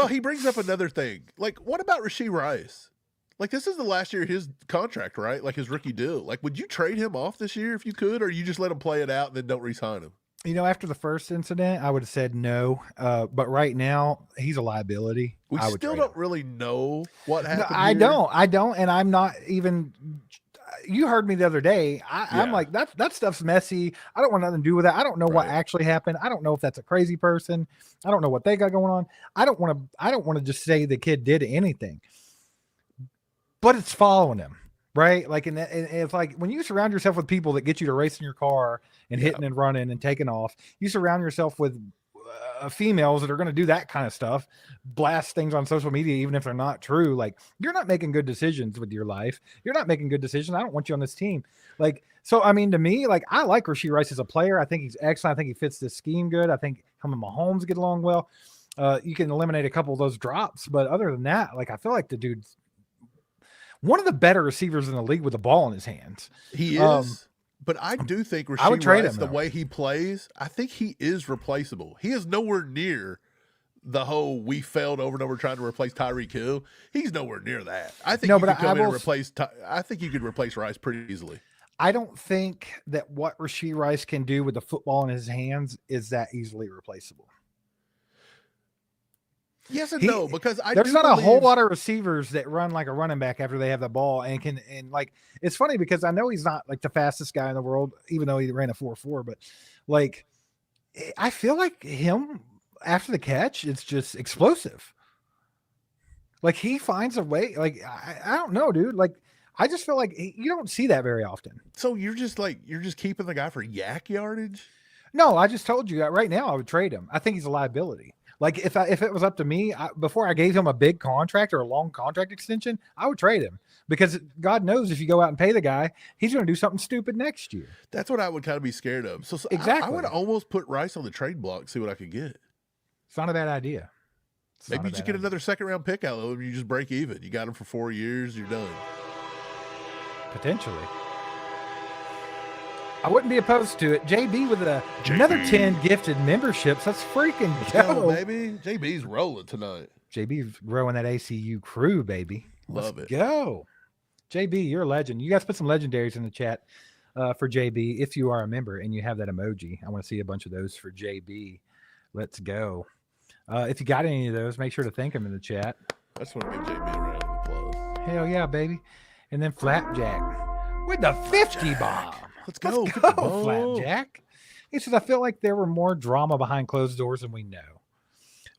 he brings up another thing. Like, what about Rashee Rice? Like, this is the last year of his contract, right? Like his rookie deal. Like, would you trade him off this year if you could, or you just let him play it out and then don't re-sign him? After the first incident, I would have said no. But right now, he's a liability. We I would still trade don't him. really know what No, happened. I here. don't, and I'm not even. You heard me the other day. I'm Yeah. like that stuff's messy. I don't want nothing to do with that. I don't know what Right. actually happened. I don't know if that's a crazy person. I don't know what they got going on. I don't want to just say the kid did anything. But it's following him, right? Like, and it's like when you surround yourself with people that get you to racing your car and hitting and running and taking off, you surround yourself with females that are going to do that kind of stuff, blast things on social media, even if they're not true. Like, you're not making good decisions with your life. You're not making good decisions. I don't want you on this team. Like, so, I mean, to me, like, I like Rashee Rice as a player. I think he's excellent. I think he fits this scheme good. I think him and Mahomes get along well. You can eliminate a couple of those drops, but other than that, like, I feel like the dude's one of the better receivers in the league with the ball in his hands. He is. But I do think I would Rashee trade Rice, him, the though. way he plays, I think he is replaceable. He is nowhere near the whole we failed over and over trying to replace Tyreek Hill. He's nowhere near that. I think No, you but could come I in and will- replace. I think you could replace Rice pretty easily. I don't think that what Rashee Rice can do with the football in his hands is that easily replaceable. Yes and He- no, because There's do not a whole believe- lot of receivers that run like a running back after they have the ball and like, it's funny because I know he's not like the fastest guy in the world, even though he ran a 4.4, but like, I feel like him after the catch, it's just explosive. Like, he finds a way. Like, I don't know, dude. Like, I just feel like you don't see that very often. So you're just keeping the guy for yak yardage. No, I just told you that right now I would trade him. I think he's a liability. Like, if it was up to me, before I gave him a big contract or a long contract extension, I would trade him, because God knows if you go out and pay the guy, he's going to do something stupid next year. That's what I would kind of be scared of. So I Exactly. would almost put Rice on the trade block, see what I could get. It's not a bad idea. It's Maybe not you a just bad get idea. another second round pick out of him. You just break even. You got him for 4 years. You're done. Potentially. I wouldn't be opposed to it. JB with another 10 gifted memberships. Let's freaking go. baby. JB's rolling tonight. JB's growing that ACU crew, baby. Love Let's it. go. JB, you're a legend. You guys put some legendaries in the chat for JB if you are a member and you have that emoji. I want to see a bunch of those for JB. Let's go. If you got any of those, make sure to thank him in the chat. I just want to give JB a round of applause. Hell yeah, baby. And then Flapjack with the 50 bomb. Let's go. Let's Get the go, ball. Flapjack. He says, I feel like there were more drama behind closed doors than we know.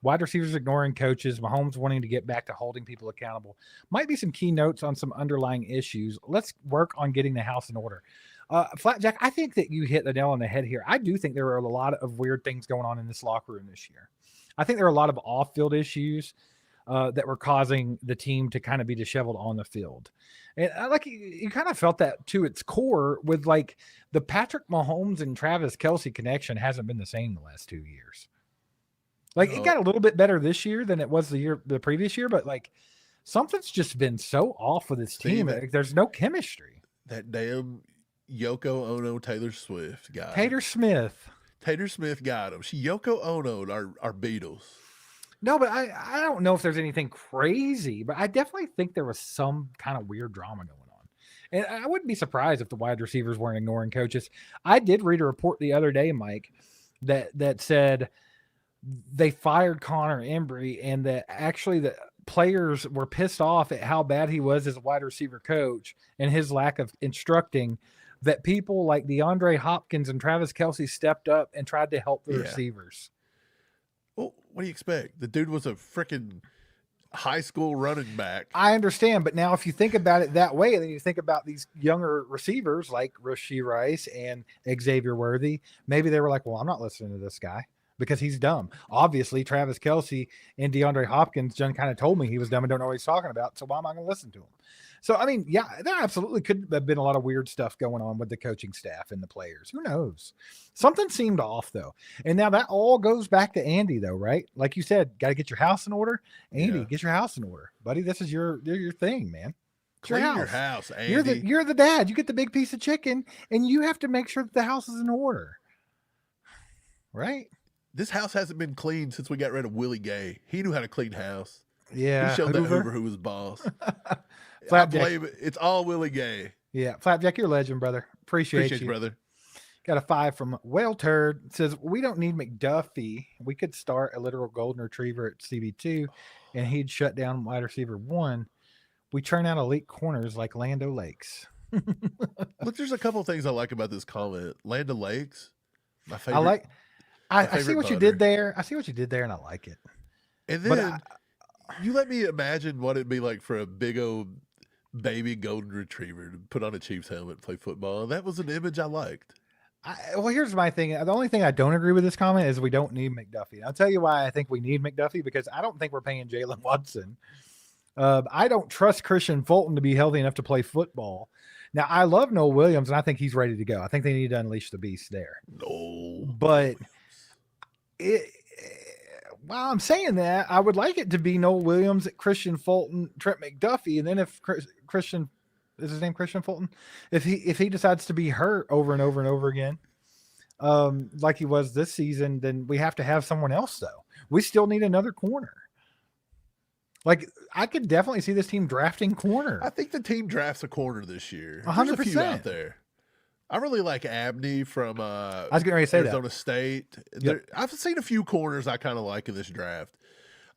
Wide receivers ignoring coaches, Mahomes wanting to get back to holding people accountable. Might be some key notes on some underlying issues. Let's work on getting the house in order. Flapjack, I think that you hit the nail on the head here. I do think there are a lot of weird things going on in this locker room this year. I think there are a lot of off-field issues that were causing the team to kind of be disheveled on the field. And like you kind of felt that to its core with like the Patrick Mahomes and Travis Kelce connection hasn't been the same the last 2 years. Like it got a little bit better this year than it was the previous year, but like something's just been so off with this team. Steven. Like, there's no chemistry. That damn Yoko Ono Taylor Swift guy. Tater Smith. Tater Smith got him. She Yoko Ono'd our Beatles. No, but I don't know if there's anything crazy, but I definitely think there was some kind of weird drama going on. And I wouldn't be surprised if the wide receivers weren't ignoring coaches. I did read a report the other day, Mike, that said they fired Connor Embry and that actually the players were pissed off at how bad he was as a wide receiver coach and his lack of instructing, that people like DeAndre Hopkins and Travis Kelce stepped up and tried to help the receivers. Well, what do you expect? The dude was a freaking high school running back. I understand, but now if you think about it that way, then you think about these younger receivers like Rashee Rice and Xavier Worthy. Maybe they were like, well, I'm not listening to this guy because he's dumb. Obviously, Travis Kelce and DeAndre Hopkins kind of told me he was dumb and don't know what he's talking about, so why am I going to listen to him? So, I mean, yeah, there absolutely could have been a lot of weird stuff going on with the coaching staff and the players. Who knows? Something seemed off, though. And now that all goes back to Andy, though, right? Like you said, got to get your house in order. Andy, get your house in order. Buddy, this is your thing, man. It's Clean your house, Andy. You're the dad. You get the big piece of chicken, and you have to make sure that the house is in order. Right? This house hasn't been cleaned since we got rid of Willie Gay. He knew how to clean house. Yeah. He showed that Hoover who was boss. I Flapjack. blame it. It's all Willie Gay. Yeah. Flapjack, you're a legend, brother. Appreciate you, brother. Got a 5 from Whale Turd. It says, we don't need McDuffie. We could start a literal golden retriever at CB2 and he'd shut down wide receiver 1. We churn out elite corners like Lando Lakes. Look, there's a couple of things I like about this comment. Land O'Lakes, my favorite. I see what you did there. I see what you did there, and I like it. And then you let me imagine what it'd be like for a big old baby golden retriever to put on a Chiefs helmet and play football. That was an image I liked. Well, here's my thing. The only thing I don't agree with this comment is we don't need McDuffie. I'll tell you why I think we need McDuffie, because I don't think we're paying Jalen Watson. I don't trust Christian Fulton to be healthy enough to play football. Now, I love Noel Williams, and I think he's ready to go. I think they need to unleash the beast there. No. But while I'm saying that, I would like it to be Noel Williams, Christian Fulton, Trent McDuffie, and then if Christian – is his name Christian Fulton? If he decides to be hurt over and over and over again, like he was this season, then we have to have someone else, though. We still need another corner. Like, I could definitely see this team drafting corner. I think the team drafts a corner this year. 100%. There's a few out there. I really like Abney from I was getting ready to say Arizona State. Yep. I've seen a few corners I kind of like in this draft.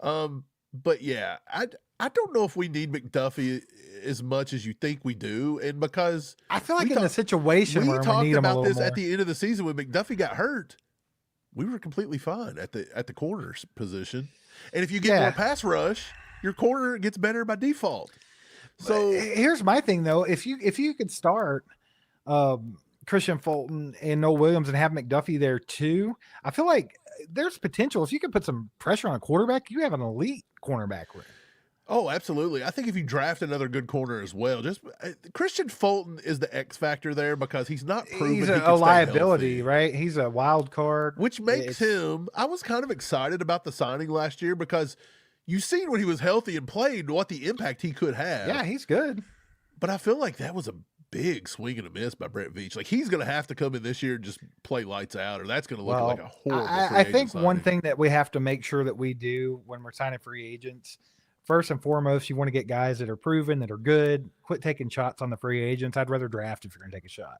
But yeah, I don't know if we need McDuffie as much as you think we do, and because I feel like in the situation where we talked need about this more. at the end of the season when McDuffie got hurt, we were completely fine at the corners position. And if you get more pass rush, your corner gets better by default. So here's my thing though: if you could start Christian Fulton and Noel Williams and have McDuffie there too, I feel like there's potential. If you could put some pressure on a quarterback, you have an elite cornerback room. Oh, absolutely. I think if you draft another good corner as well, just Christian Fulton is the X factor there because he's not proven he's he a liability, healthy, right? He's a wild card, which makes him. I was kind of excited about the signing last year because you've seen when he was healthy and played what the impact he could have. Yeah, he's good. But I feel like that was a big swing and a miss by Brett Veach. Like he's going to have to come in this year and just play lights out, or that's going to look like a horrible. I think one thing that we have to make sure that we do when we're signing free agents. First and foremost, you want to get guys that are proven, that are good. Quit taking shots on the free agents. I'd rather draft if you're going to take a shot.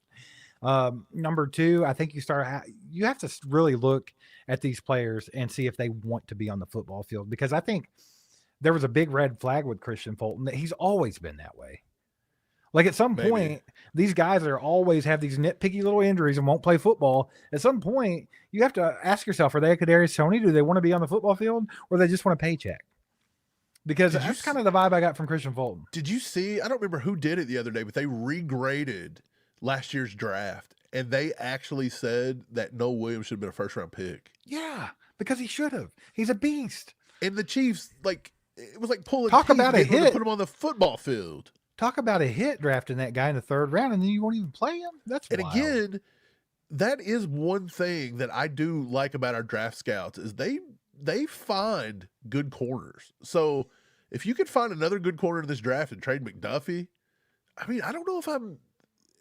Number two, I think you have to really look at these players and see if they want to be on the football field, because I think there was a big red flag with Christian Fulton that he's always been that way. Like at some point, these guys that are always have these nitpicky little injuries and won't play football. At some point, you have to ask yourself, are they a Kadarius Toney? Do they want to be on the football field, or they just want a paycheck? Because that's kind of the vibe I got from Christian Fulton. Did you see? I don't remember who did it the other day, but they regraded last year's draft, and they actually said that Noel Williams should have been a first-round pick. Yeah, because he should have. He's a beast. And the Chiefs, it was like pulling Talk about a hit. To put him on the football field. Talk about a hit drafting that guy in the third round, and then you won't even play him. That's wild. And again, that is one thing that I do like about our draft scouts is they find good corners. So if you could find another good corner in this draft and trade McDuffie, I mean, I don't know if I'm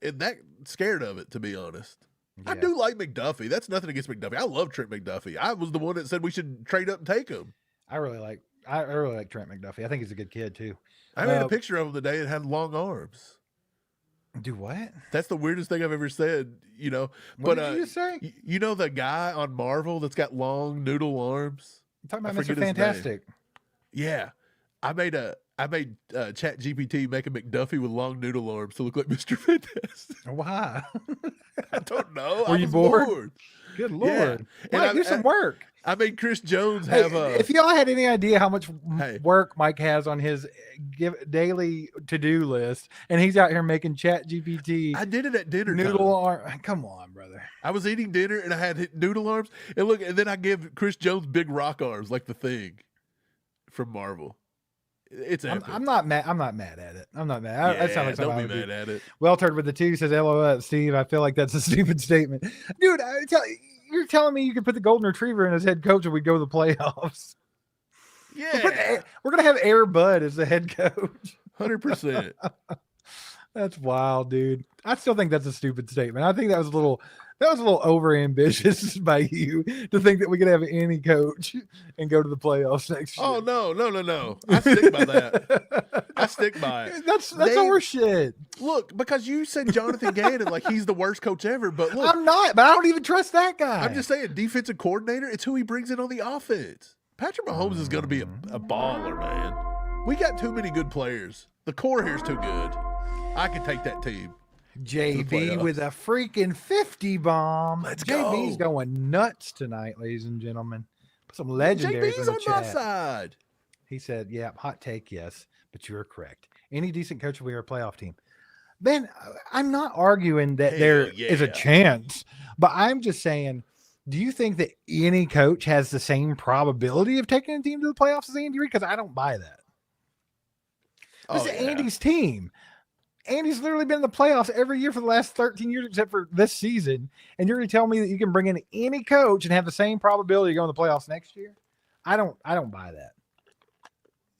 that scared of it, to be honest. Yeah. I do like McDuffie. That's nothing against McDuffie. I love Trent McDuffie. I was the one that said we should trade up and take him. I really like Trent McDuffie. I think he's a good kid too. I made a picture of him today and had long arms. Do what? That's the weirdest thing I've ever said, What did you say? You know the guy on Marvel that's got long noodle arms? I'm talking about Mr. Fantastic. Yeah. I made Chat GPT make a McDuffie with long noodle arms to look like Mr. Fantastic. Why? I don't know. Were you bored? Good Lord. Yeah. Mike, do some work. I made Chris Jones have if y'all had any idea how much work Mike has on his daily to-do list, and he's out here making Chat GPT. I did it at dinner noodle arm. Come on, brother. I was eating dinner and I had noodle arms, and then I give Chris Jones big rock arms like the Thing from Marvel. It's epic. I'm not mad. I'm not mad at it. I'm not mad. That sounds like something don't be mad at it. Well, Turd with the 2 says, LOL, Steve. I feel like that's a stupid statement. Dude, you're telling me you could put the golden retriever in as head coach and we'd go to the playoffs. Yeah. We're going to have Air Bud as the head coach. 100%. That's wild, dude. I still think that's a stupid statement. I think that That was a little over ambitious by you to think that we could have any coach and go to the playoffs next year. Oh no! I stick by that. I stick by it. That's They- horseshit. Look, because you said Jonathan Gannon like he's the worst coach ever, but look, I'm not, but I don't even trust that guy. I'm just saying, defensive coordinator, it's who he brings in on the offense. Patrick Mahomes is going to be a baller, man. We got too many good players. The core here's too good. I could take that team. JB playoffs. with a freaking 50 bomb. Let's JB's go. going nuts tonight, ladies and gentlemen. Put some legendaries JB's in on the my chat. side. He said, yeah, hot take, yes, but you're correct. Any decent coach will be our playoff team. Ben, I'm not arguing that Hell there is a yeah. chance, but I'm just saying, do you think that any coach has the same probability of taking a team to the playoffs as Andy Reid? Because I don't buy that. This Oh, is yeah. Andy's team. Andy's literally been in the playoffs every year for the last 13 years, except for this season. And you're going to tell me that you can bring in any coach and have the same probability of going to the playoffs next year? I don't buy that.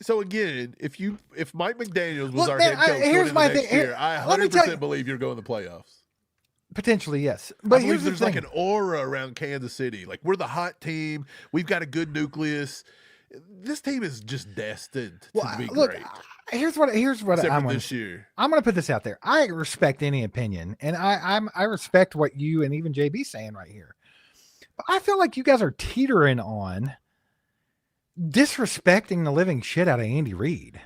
So again, if Mike McDaniels was Look, our man, head coach here's going into my next thing. Here, year, I let me tell 100% you- believe you're going to the playoffs. Potentially, yes. I But believe here's the there's thing. like an aura around Kansas City. Like we're the hot team. We've got a good nucleus. This team is just destined to be look, great. here's what Except I'm for going this year. I'm going to put this out there. I respect any opinion, and I respect what you and even JB saying right here. But I feel like you guys are teetering on disrespecting the living shit out of Andy Reid.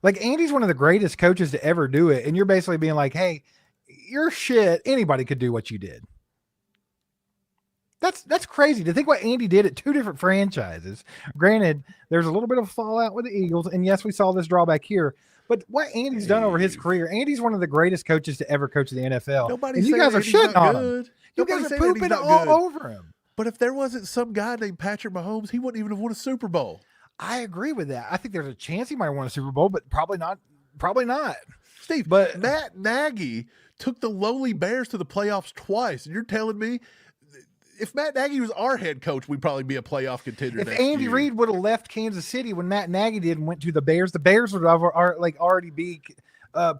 Like Andy's one of the greatest coaches to ever do it, and you're basically being like, "Hey, you're shit. Anybody could do what you did." That's crazy to think what Andy did at two different franchises. Granted, there's a little bit of fallout with the Eagles, and yes, we saw this drawback here. But what Andy's done over his career, Andy's one of the greatest coaches to ever coach the NFL. Nobody's and you saying guys are Andy's shitting not on him. good. You Nobody's guys are saying Andy's pooping not all good. over him. But if there wasn't some guy named Patrick Mahomes, he wouldn't even have won a Super Bowl. I agree with that. I think there's a chance he might win a Super Bowl, but probably not. Probably not. Steve, But- Matt Nagy took the lowly Bears to the playoffs twice, and you're telling me if Matt Nagy was our head coach, we'd probably be a playoff contender. If next Andy year. Reid would have left Kansas City when Matt Nagy did and went to the Bears would have already be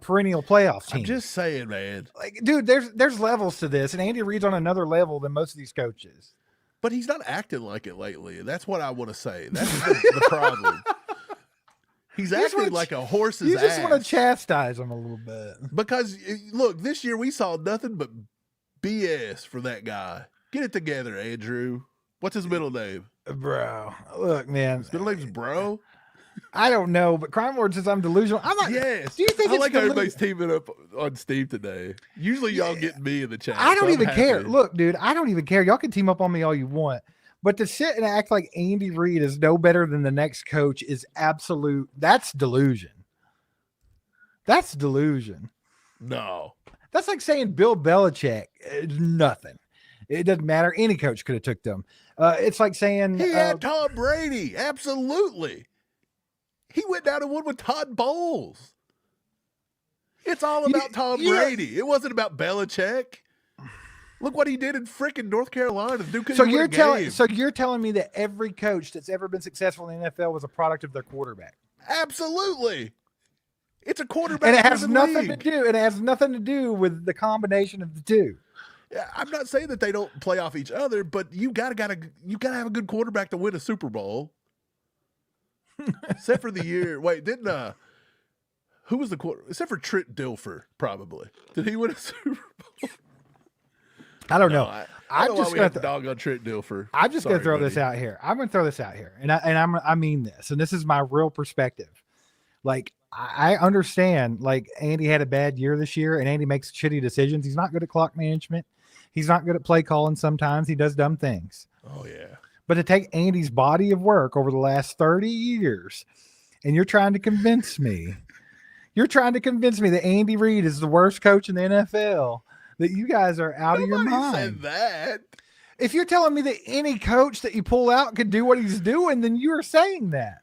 perennial playoff team. I'm just saying, man. Like, dude, there's levels to this, and Andy Reid's on another level than most of these coaches. But he's not acting like it lately. And that's what I want to say. That's the problem. He's You just acting wanna like a horse's You just ass. want to chastise him a little bit. Because, look, this year we saw nothing but BS for that guy. Get it together, Andrew. What's his middle name? Bro, look, man. His middle name's Bro? I don't know, but Crime Lord says I'm delusional. I'm not. Yes. Do you think I it's like how delu- everybody's teaming up on Steve today. Usually y'all get me in the chat. I so don't I'm even care. happy. Look, dude, I don't even care. Y'all can team up on me all you want. But to sit and act like Andy Reid is no better than the next coach is absolute. That's delusion. That's delusion. No. That's like saying Bill Belichick is nothing. It doesn't matter. Any coach could have took them. It's like saying He had Tom Brady. Absolutely. He went down and won with Todd Bowles. It's all about Tom you know- Brady. It wasn't about Belichick. Look what he did in freaking North Carolina. The dude couldn't so even win you're a game. you're telling me that every coach that's ever been successful in the NFL was a product of their quarterback. Absolutely. It's a quarterback. And it has driven nothing league. to do. It has nothing to do with the combination of the two. Yeah, I'm not saying that they don't play off each other, but you gotta have a good quarterback to win a Super Bowl. Except for the year. Wait, didn't who was the quarter? Except for Trent Dilfer, probably. Did he win a Super Bowl? I don't know. I I'm don't know just why we gonna have to dog on Trent Dilfer. I'm just going to Sorry, throw this buddy. out here. I'm going to throw this out here, and I mean this, and this is my real perspective. Like I understand, like Andy had a bad year this year, and Andy makes shitty decisions. He's not good at clock management. He's not good at play calling. Sometimes he does dumb things. Oh yeah. But to take Andy's body of work over the last 30 years, and you're trying to convince me that Andy Reid is the worst coach in the NFL, that you guys are out of your Nobody mind. said that. If you're telling me that any coach that you pull out can do what he's doing, then you are saying that.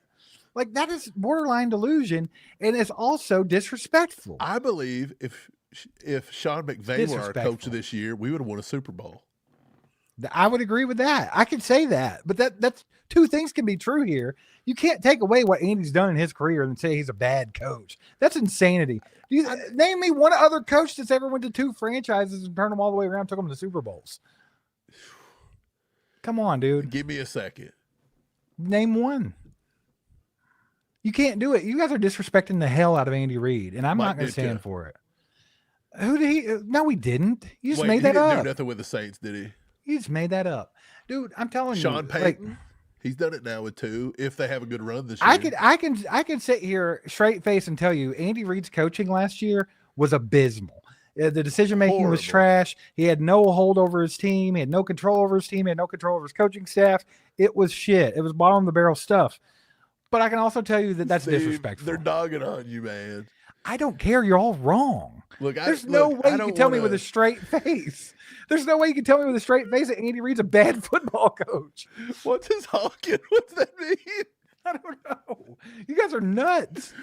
Like, that is borderline delusion, and it's also disrespectful. I believe if Sean McVay were our coach Disrespectful. this year, we would have won a Super Bowl. I would agree with that. I can say that, but that's two things can be true here. You can't take away what Andy's done in his career and say he's a bad coach. That's insanity. Name me one other coach that's ever went to 2 franchises and turned them all the way around, took them to Super Bowls. Come on, dude. Give me a second. Name one. You can't do it. You guys are disrespecting the hell out of Andy Reid, and I'm not going to stand for it. Who did he? No, he didn't. You just made that up. He didn't do nothing with the Saints, did he? You just made that up, dude. I'm telling you, Sean Payton. He's done it now with 2. If they have a good run this year, I can sit here straight face and tell you, Andy Reid's coaching last year was abysmal. The decision making was trash. He had no hold over his team. He had no control over his team. He had no control over his coaching staff. It was shit. It was bottom of the barrel stuff. But I can also tell you that that's disrespectful. They're dogging on you, man. I don't care. You're all wrong. There's no way you can tell me with a straight face. There's no way you can tell me with a straight face that Andy Reid's a bad football coach. What's his honking? What's that mean? I don't know. You guys are nuts.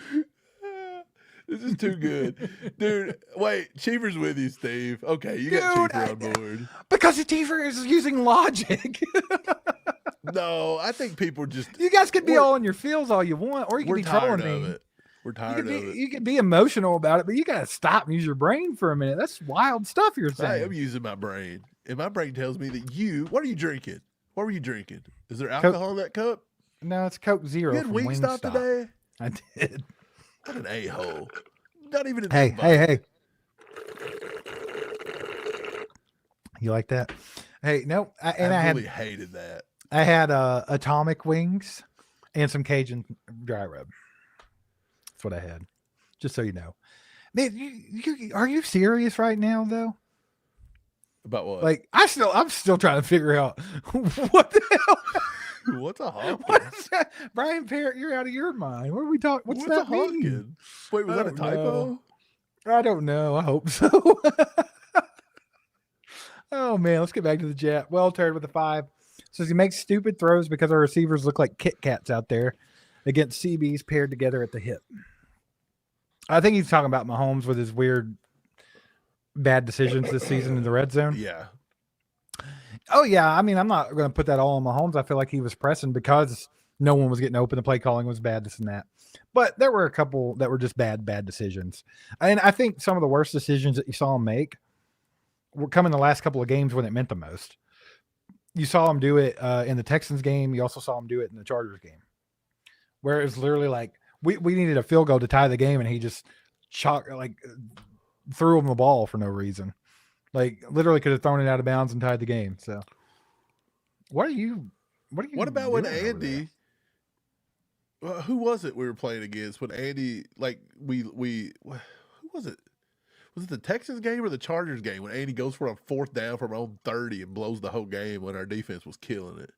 This is too good. Dude, wait. Cheever's with you, Steve. Okay, you got Cheever on board. Because Cheever is using logic. No, I think people are just... You guys can be all in your feels all you want, or you can be trolling me. We're tired of it. You can be emotional about it, but you got to stop and use your brain for a minute. That's wild stuff you're saying. I'm using my brain. And my brain tells me that what are you drinking? What were you drinking? Is there alcohol in that cup? No, it's Coke Zero. You had Wingstop today? I did. What an a-hole. Not even a Hey. You like that? Hey, no. I hated that. I had atomic wings and some Cajun dry rub. That's what I had. Just so you know. Man, are you serious right now, though? About what? Like, I'm still trying to figure out what the hell. What's a honkin'? What is that? Brian Parrott, you're out of your mind. What are we talking? What's that mean? Wait, was that a typo? I don't know. I hope so. Oh, man. Let's get back to the chat. Well turned with a 5. Says he makes stupid throws because our receivers look like Kit Kats out there against CBs paired together at the hip. I think he's talking about Mahomes with his weird bad decisions this season in the red zone. Yeah. Oh, yeah. I mean, I'm not going to put that all on Mahomes. I feel like he was pressing because no one was getting open. The play calling was bad, this and that. But there were a couple that were just bad decisions. And I think some of the worst decisions that you saw him make were coming the last couple of games when it meant the most. You saw him do it in the Texans game. You also saw him do it in the Chargers game, where it was literally like we needed a field goal to tie the game, and he just threw him the ball for no reason. Like literally could have thrown it out of bounds and tied the game. So, what about when Andy? Who was it we were playing against when Andy? Like who was it? Was it the Texans game or the Chargers game when Andy goes for a 4th down from our own 30 and blows the whole game when our defense was killing it?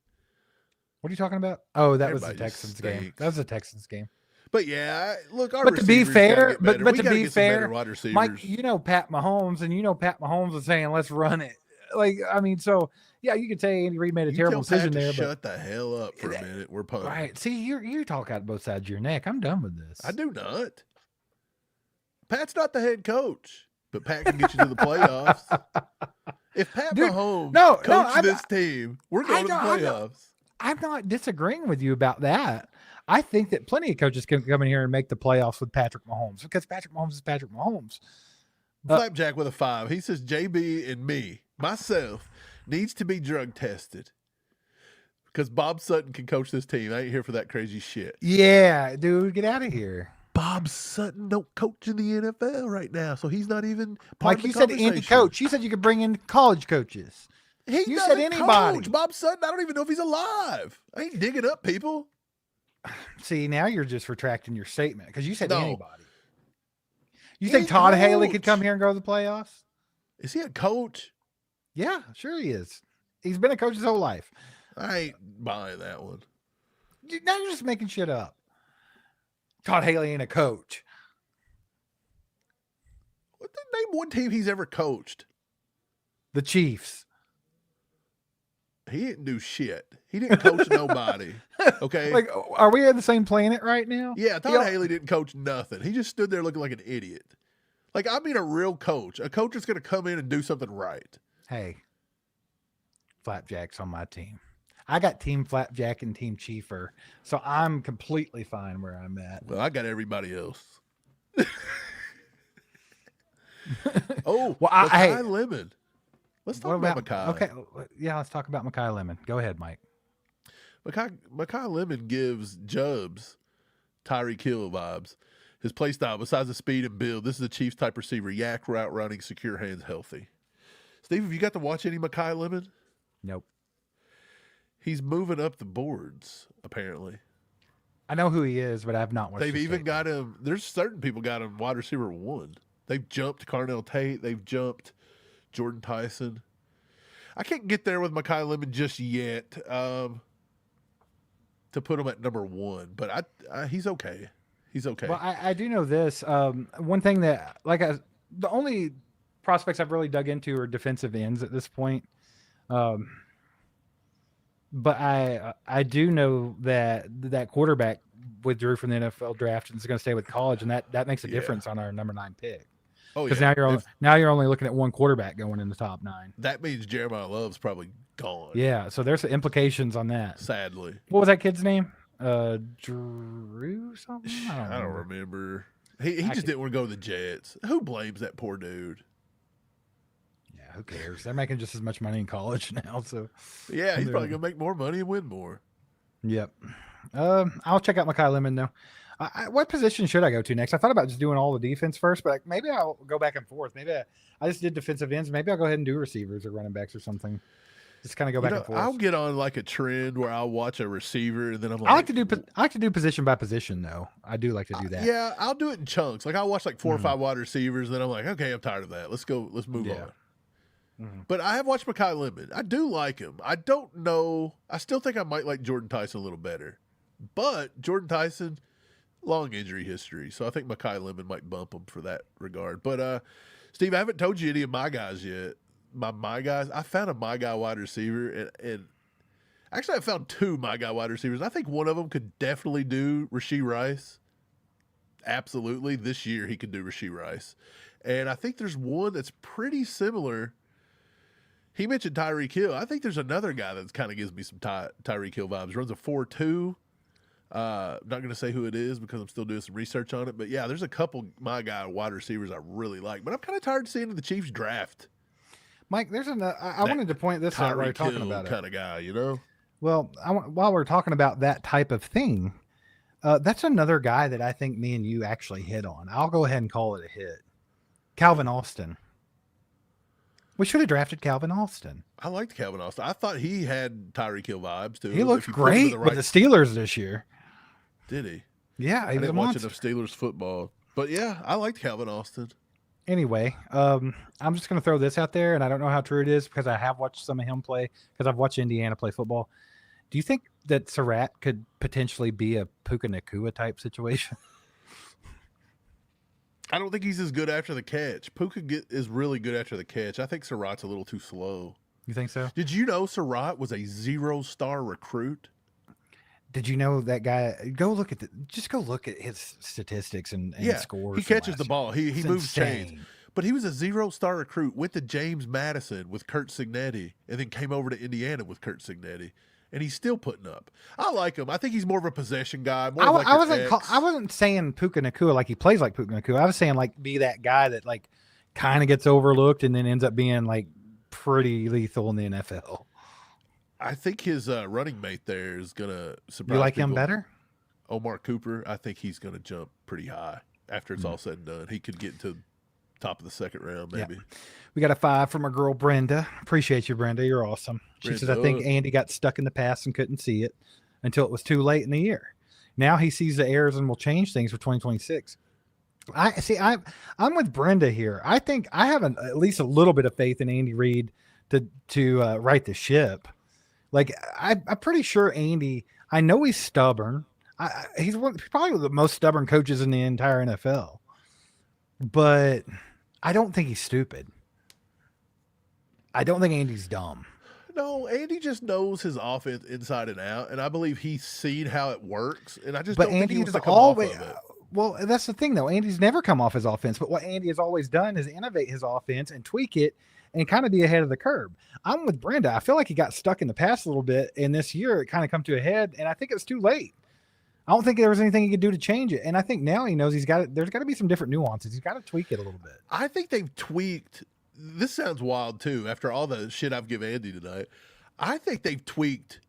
What are you talking about? Oh, that was the Texans game. That was the Texans game. But yeah, look, but to be fair, but to be fair, Mike, Pat Mahomes, and Pat Mahomes was saying, "Let's run it." Like, I mean, so yeah, you could say Andy Reid made a terrible decision there. Shut the hell up for a minute. We're punting. Right. See, you talk out both sides of your neck. I'm done with this. I do not. Pat's not the head coach, but Pat can get you to the playoffs. If Pat Mahomes coached this team, we're going to the playoffs. I'm not disagreeing with you about that. I think that plenty of coaches can come in here and make the playoffs with Patrick Mahomes because Patrick Mahomes is Patrick Mahomes. Flapjack with a 5. He says JB and myself, needs to be drug tested because Bob Sutton can coach this team. I ain't here for that crazy shit. Yeah, dude, get out of here. Bob Sutton don't coach in the NFL right now, so he's not even part of the conversation. Like you said, any coach. You said you could bring in college coaches. You said anybody. Coach. Bob Sutton, I don't even know if he's alive. I ain't digging up people. See, now you're just retracting your statement because you said anybody. You think Todd Haley could come here and go to the playoffs? Is he a coach? Yeah, sure he is. He's been a coach his whole life. I ain't buying that one. Now you're just making shit up. Todd Haley ain't a coach. Name one team he's ever coached. The Chiefs. He didn't do shit. He didn't coach nobody. Okay. Like, are we on the same planet right now? Yeah, Todd Haley didn't coach nothing. He just stood there looking like an idiot. Like, I mean a real coach. A coach that's going to come in and do something right. Hey. Flapjacks on my team. I got Team Flapjack and Team Chiefer, so I'm completely fine where I'm at. Well, I got everybody else. Oh, Well, Makai Lemon. Let's talk about Makai. Okay, yeah, let's talk about Makai Lemon. Go ahead, Mike. Makai Lemon gives Jubs Tyreek Hill vibes. His play style, besides the speed and build, this is a Chiefs type receiver. Yak, route running, secure hands, healthy. Steve, have you got to watch any Makai Lemon? Nope. He's moving up the boards, apparently. I know who he is, but I have not watched. They've even got him. There's certain people got him wide receiver 1. They've jumped Carnell Tate. They've jumped Jordan Tyson. I can't get there with Makai Lemon just yet to put him at number 1, but he's okay. He's okay. Well, I do know this. One thing that, the only prospects I've really dug into are defensive ends at this point. But I do know that quarterback withdrew from the NFL draft and is going to stay with college, and that makes a difference on our number 9 pick. Oh, because yeah. now you're only looking at one quarterback going in the top 9. That means Jeremiah Love's probably gone. Yeah, so there's implications on that. Sadly. What was that kid's name? Drew something? I don't remember. He just didn't want to go to the Jets. Who blames that poor dude? Yeah, who cares? They're making just as much money in college now. So yeah, he's probably gonna make more money and win more. Yep. I'll check out Makai Lemon though. What position should I go to next? I thought about just doing all the defense first, but maybe I'll go back and forth. Maybe I just did defensive ends. Maybe I'll go ahead and do receivers or running backs or something. Just kind of go back and forth. I'll get on like a trend where I'll watch a receiver and then I'm like, I like to do position by position though. I do like to do that. Yeah, I'll do it in chunks. Like I'll watch like 4 or 5 wide receivers, and then I'm like, okay, I'm tired of that. Let's move on. Mm-hmm. But I have watched Makai Lemon. I do like him. I don't know. I still think I might like Jordan Tyson a little better. But Jordan Tyson, long injury history. So I think Makai Lemon might bump him for that regard. But Steve, I haven't told you any of my guys yet. My guys, I found a my guy wide receiver, and actually I found 2 my guy wide receivers. I think one of them could definitely do Rashee Rice. Absolutely. This year he could do Rashee Rice. And I think there's one that's pretty similar. He mentioned Tyreek Hill. I think there's another guy that kind of gives me some Tyreek Hill vibes. Runs a 4.2. Not going to say who it is because I'm still doing some research on it. But, yeah, there's a couple my guy wide receivers I really like. But I'm kind of tired of seeing the Chiefs draft. Mike, there's I wanted to point this out while we're talking about it. Kind of guy, you know? Well, while we're talking about that type of thing, that's another guy that I think me and you actually hit on. I'll go ahead and call it a hit. Calvin Austin. We should have drafted Calvin Austin. I liked Calvin Austin. I thought he had Tyreek Hill vibes too. He looked great with the Steelers this year. Did he? Yeah, he was a monster. Watching of Steelers football, but yeah, I liked Calvin Austin. Anyway, I'm just going to throw this out there, and I don't know how true it is because I have watched some of him play because I've watched Indiana play football. Do you think that Surratt could potentially be a Puka Nacua type situation? I don't think he's as good after the catch. Puka is really good after the catch. I think Surratt's a little too slow. You think so? Did you know Surratt was a 0-star recruit? Did you know that guy? Go look at his statistics and scores. He catches the ball. He moves chains. But he was a 0-star recruit. Went to James Madison with Kurt Signetti, and then came over to Indiana with Kurt Signetti. And he's still putting up. I like him. I think he's more of a possession guy. I wasn't saying Puka Nacua like he plays like Puka Nacua. I was saying like be that guy that like kind of gets overlooked and then ends up being like pretty lethal in the NFL. I think his running mate there is gonna surprise. You like people. him better? Omar Cooper. I think he's gonna jump pretty high after it's all said and done. He could get to top of the second round, maybe. Yeah. We got a 5 from our girl Brenda. Appreciate you, Brenda. You're awesome. She says, I think Andy got stuck in the past and couldn't see it until it was too late in the year. Now he sees the errors and will change things for 2026. I'm with Brenda here. I think I have at least a little bit of faith in Andy Reid to right the ship. Like I'm pretty sure Andy. I know he's stubborn. He's probably one of the most stubborn coaches in the entire NFL. But I don't think he's stupid. I don't think Andy's dumb. No, Andy just knows his offense inside and out, and I believe he's seen how it works. And I just don't think he wants to come always off of it. Well, that's the thing, though. Andy's never come off his offense, but what Andy has always done is innovate his offense and tweak it and kind of be ahead of the curve. I'm with Brenda. I feel like he got stuck in the past a little bit, and this year it kind of come to a head, and I think it was too late. I don't think there was anything he could do to change it, and I think now he knows there's got to be some different nuances. He's got to tweak it a little bit. I think they've tweaked. This sounds wild too. After all the shit I've given Andy tonight, I think they've tweaked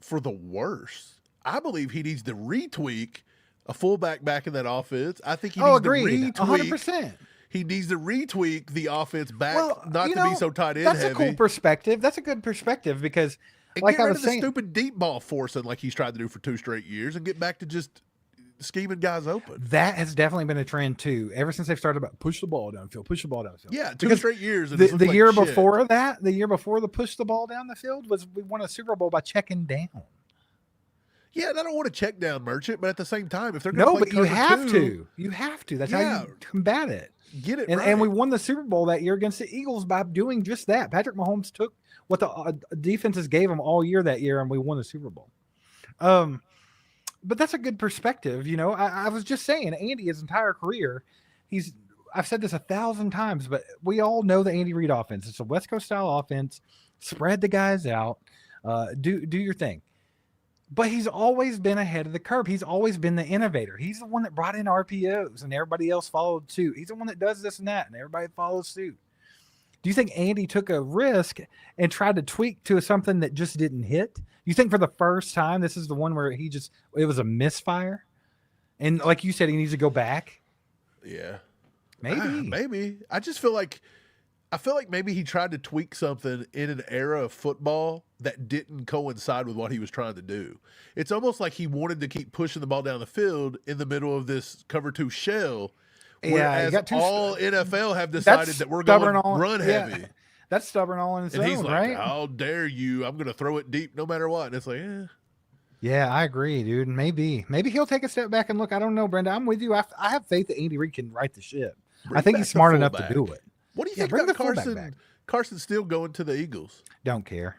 for the worse. I believe he needs to retweak a fullback back in that offense. I think he needs to retweak. 100%. He needs to retweak the offense back, Well, not to be so tight end that's heavy. a cool perspective. That's a good perspective because, And like get I rid was of the saying, stupid deep ball forcing like he's tried to do for 2 straight years, and get back to just scheming guys open. that has definitely been a trend too. Ever since they've started about push the ball downfield, push the ball downfield. Yeah, 2 Because straight years. And the year before that, the year before the push the ball down the field was we won a Super Bowl by checking down. Yeah, and I don't want to check down Merchant, but at the same time, if they're going No, play but you have cover to. You have to. That's how Yeah. you combat it. get it And, right. and we won the Super Bowl that year against the Eagles by doing just that. Patrick Mahomes took what the defenses gave him all year that year, and we won the Super Bowl. But that's a good perspective. You know, I was just saying, Andy, his entire career, I've said this 1,000 times, but we all know the Andy Reid offense. It's a West Coast style offense. Spread the guys out. Do your thing. But he's always been ahead of the curve. He's always been the innovator. He's the one that brought in RPOs and everybody else followed suit. He's the one that does this and that and everybody follows suit. Do you think Andy took a risk and tried to tweak to something that just didn't hit? You think for the first time, this is the one where it was a misfire? And like you said, he needs to go back? Yeah. Maybe. Maybe. I feel like maybe he tried to tweak something in an era of football that didn't coincide with what he was trying to do. It's almost like he wanted to keep pushing the ball down the field in the middle of this cover 2 shell. Whereas all NFL have decided that we're going to run heavy. Yeah, that's stubborn all in its And own, he's like, right? how dare you? I'm going to throw it deep no matter what. And it's like, Yeah, I agree, dude. Maybe he'll take a step back and look. I don't know, Brenda. I'm with you. I have faith that Andy Reid can right the ship. I think he's smart enough to do it. What do you think bring about the fullback back. Carson still going to the Eagles? Don't care.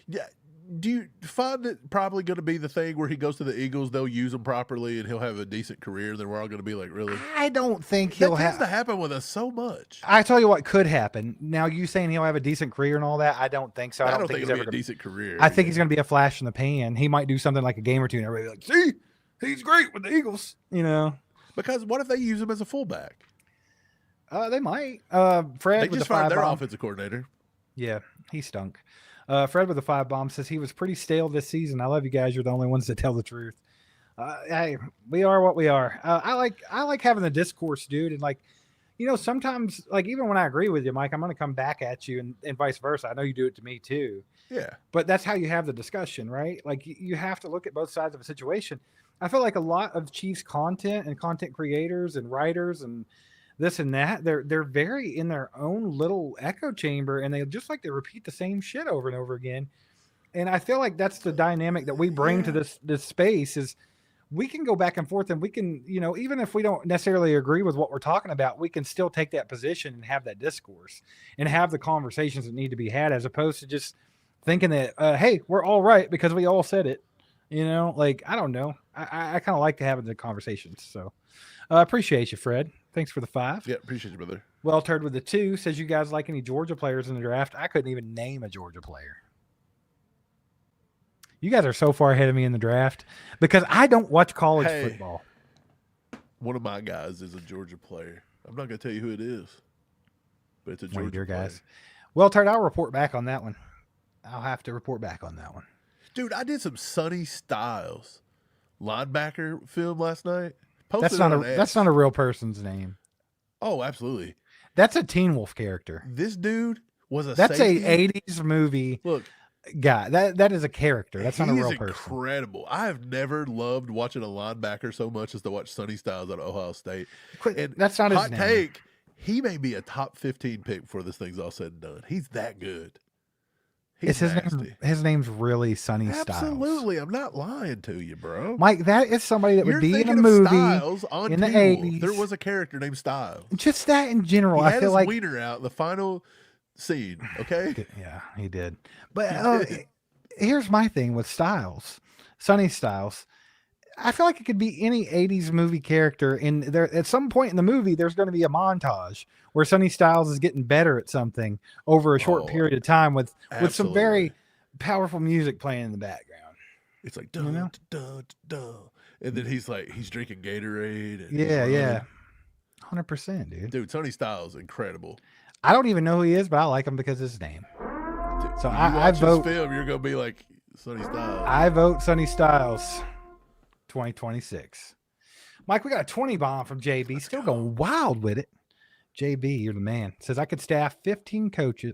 Yeah. Do you find it probably going to be the thing where he goes to the Eagles, they'll use him properly, and he'll have a decent career, and then we're all going to be like, really? I don't think he'll That tends have. to happen with us so much. I tell you what could happen. Now, you saying he'll have a decent career and all that? I don't think so. I don't think he's it'll ever be a gonna, decent career. I think he's going to be a flash in the pan. He might do something like a game or two, and everybody like, see, he's great with the Eagles. You know, Because what if they use him as a fullback? they might. Fred They with just the fired 5 their bomb. offensive coordinator. Yeah, he stunk. Fred with the 5 bomb says he was pretty stale this season. I love you guys. You're the only ones that tell the truth. Hey, we are what we are. I like having the discourse, dude. And like, you know, sometimes like even when I agree with you, Mike, I'm going to come back at you and vice versa. I know you do it to me too. Yeah. But that's how you have the discussion, right? Like you have to look at both sides of a situation. I feel like a lot of Chiefs content and content creators and writers and this and that, they're very in their own little echo chamber, and they just like to repeat the same shit over and over again. And I feel like that's the dynamic that we bring to this space is we can go back and forth, and we can, you know, even if we don't necessarily agree with what we're talking about, we can still take that position and have that discourse and have the conversations that need to be had, as opposed to just thinking that, hey, we're all right because we all said it. You know, like, I don't know. I kind of like to have the conversations. So appreciate you, Fred. Thanks for the 5. Yeah, appreciate you, brother. Well Turd with the 2 says, you guys like any Georgia players in the draft? I couldn't even name a Georgia player. You guys are so far ahead of me in the draft because I don't watch college football. One of my guys is a Georgia player. I'm not going to tell you who it is, but it's a One of Georgia your player. guys. Well, Turd, I'll report back on that one. I'll have to report back on that one. Dude, I did some Sonny Styles linebacker film last night. That's not a real person's name. Oh, absolutely. That's a Teen Wolf character. This dude was a That's safety. a 80s movie Look, guy. That is a character. That's not a he real is person. incredible. I have never loved watching a linebacker so much as to watch Sonny Styles out of Ohio State. And That's not his hot name. take, he may be a top 15 pick before this thing's all said and done. He's that good. He's nasty. His name's really Sonny Styles. Absolutely. I'm not lying to you, bro. Mike, that is somebody that You're would be in a thinking of movie Styles on in the Teen Wolf. 80s. There was a character named Styles. Just that in general. He I had feel his like wiener out in the final scene, okay? yeah, he did. But here's my thing with Styles, Sonny Styles. I feel like it could be any 80s movie character. And there, at some point in the movie, there's going to be a montage where Sonny Styles is getting better at something over a short Oh, period of time with some absolutely. very powerful music playing in the background. It's like, You know? and then he's drinking Gatorade. And Yeah, he's yeah. running. 100%, dude. Dude, Sonny Styles, incredible. I don't even know who he is, but I like him because of his name. Dude, So you I watch vote. this film, you're gonna be like Sonny Styles. I vote Sonny Styles 2026. Mike, we got a 20 bomb from JB. Still going wild with it. JB, you're the man. Says I could staff 15 coaches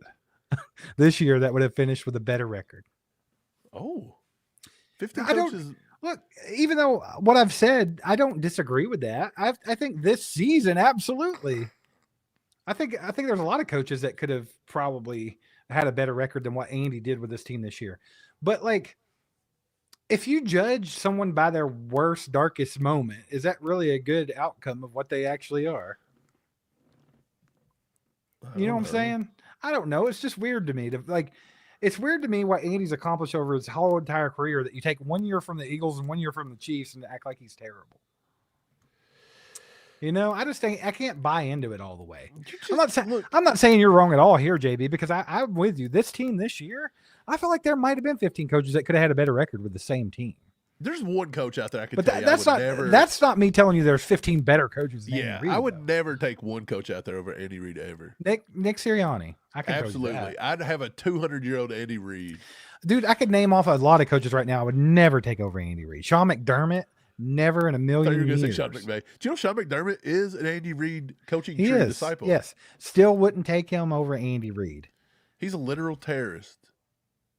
this year that would have finished with a better record. Oh, 15 I don't- coaches. Look, even though what I've said, I don't disagree with that. I think this season, absolutely. I think there's a lot of coaches that could have probably had a better record than what Andy did with this team this year. But like, if you judge someone by their worst, darkest moment, is that really a good outcome of what they actually are? You know what I'm saying? I don't know. It's just weird to me. It's weird to me what Andy's accomplished over his whole entire career, that you take 1 year from the Eagles and 1 year from the Chiefs and act like he's terrible. You know, I just think I can't buy into it all the way. I'm not saying you're wrong at all here, JB, because I'm with you. This team this year, I feel like there might have been 15 coaches that could have had a better record with the same team. There's one coach out there I could But tell you that's not me telling you there's 15 better coaches than Andy Reid, I would never take one coach out there over Andy Reid ever. Nick Sirianni. I could Absolutely. I'd have a 200-year-old Andy Reid. Dude, I could name off a lot of coaches right now I would never take over Andy Reid. Sean McDermott, never in a I thought million you were going to years. say Sean McVay. Do you know Sean McDermott is an Andy Reid coaching He tree is. disciple? Yes. Still wouldn't take him over Andy Reid. He's a literal terrorist.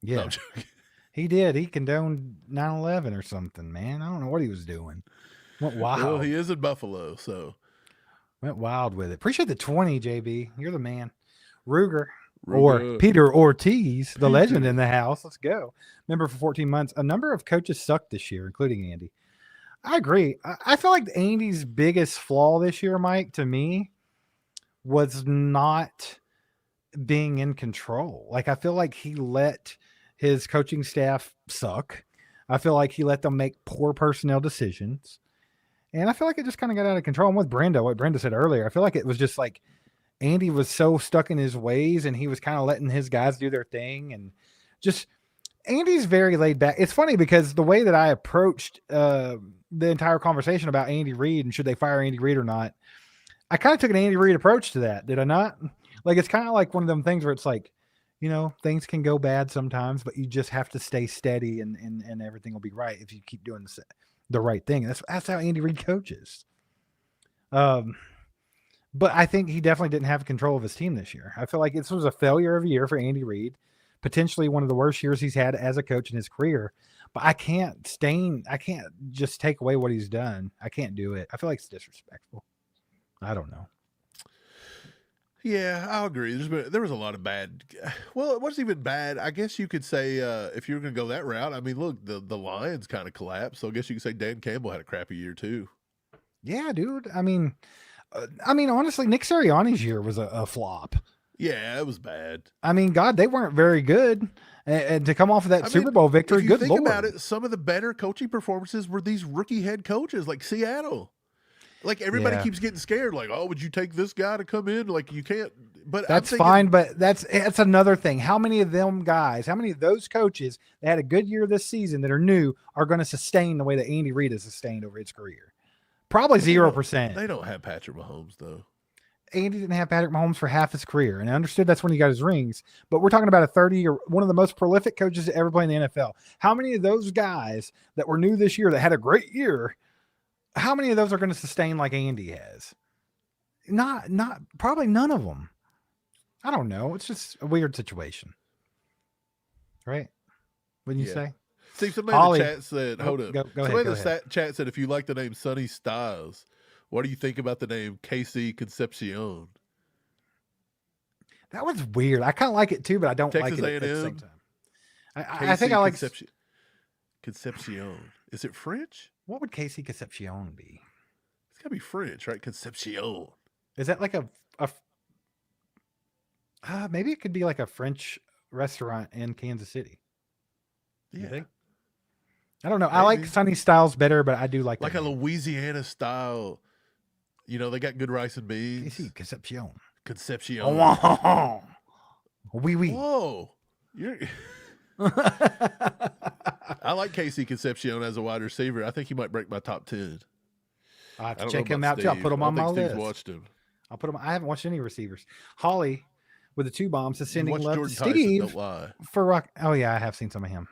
Yeah. No, I'm joking. He did. He condoned 9/11 or something, man. I don't know what he was doing. Went wild. Well, he is in Buffalo, so. Went wild with it. Appreciate the 20, JB. You're the man. Ruger. Or Ruger. Peter Ortiz, the legend in the house. Let's go. Member for 14 months. A number of coaches sucked this year, including Andy. I agree. I feel like Andy's biggest flaw this year, Mike, to me, was not being in control. Like, I feel like he let his coaching staff suck. I feel like he let them make poor personnel decisions. And I feel like it just kind of got out of control. And with Brenda, what Brenda said earlier, I feel like it was just like Andy was so stuck in his ways and he was kind of letting his guys do their thing. And just Andy's very laid back. It's funny because the way that I approached the entire conversation about Andy Reid and should they fire Andy Reid or not, I kind of took an Andy Reid approach to that. Did I not? Like, it's kind of like one of them things where it's like, you know, things can go bad sometimes, but you just have to stay steady and everything will be right if you keep doing the right thing. That's how Andy Reid coaches. But I think he definitely didn't have control of his team this year. I feel like this was a failure of a year for Andy Reid, potentially one of the worst years he's had as a coach in his career. But I can't just take away what he's done. I can't do it. I feel like it's disrespectful. I don't know. Yeah, I'll agree. There was a lot of bad. Well, it wasn't even bad. I guess you could say if you were going to go that route. I mean, look, the Lions kind of collapsed, so I guess you could say Dan Campbell had a crappy year too. Yeah, dude. I mean, honestly, Nick Sirianni's year was a flop. Yeah, it was bad. I mean, God, they weren't very good, and to come off of that Super Bowl victory, if you good think Lord. about it, some of the better coaching performances were these rookie head coaches, like Seattle. Like, everybody keeps getting scared. Like, oh, would you take this guy to come in? Like, you can't. But that's fine. But that's another thing. How many of them guys? How many of those coaches that had a good year this season that are new are going to sustain the way that Andy Reid has sustained over his career? Probably 0%. They don't have Patrick Mahomes though. Andy didn't have Patrick Mahomes for half his career, and I understood that's when he got his rings. But we're talking about a 30 or one of the most prolific coaches to ever play in the NFL. How many of those guys that were new this year that had a great year? How many of those are going to sustain like Andy has? Not probably none of them. I don't know. It's just a weird situation. Right? Wouldn't you say? See, somebody Holly, in the chat said, hold up. Go Somebody ahead, in the chat said, if you like the name Sonny Styles, what do you think about the name KC Concepcion? That was weird. I kind of like it too, but I don't Texas like it A&M? at the same time. I think I like Concepcion. Is it French? What would KC Concepcion be? It's gotta be French, right? Concepcion. Is that like a maybe it could be like a French restaurant in Kansas City. Yeah. I don't know. I like Maybe. Sunny Styles better, but I do like Like a that name. Louisiana style. You know, they got good rice and beans. Casey Concepcion. Concepcion. Oh, wee wee. Whoa. You're I like Casey Concepcion as a wide receiver. I think he might break my top 10. I'll have I to don't check know him about out too. I'll Steve. put him I on don't my think Steve's list. watched him. I'll put him. I haven't watched any receivers. Holly with the 2 bombs is You sending watched love Jordan to Tyson, Steve don't lie. for rock. Oh yeah, I have seen some of him.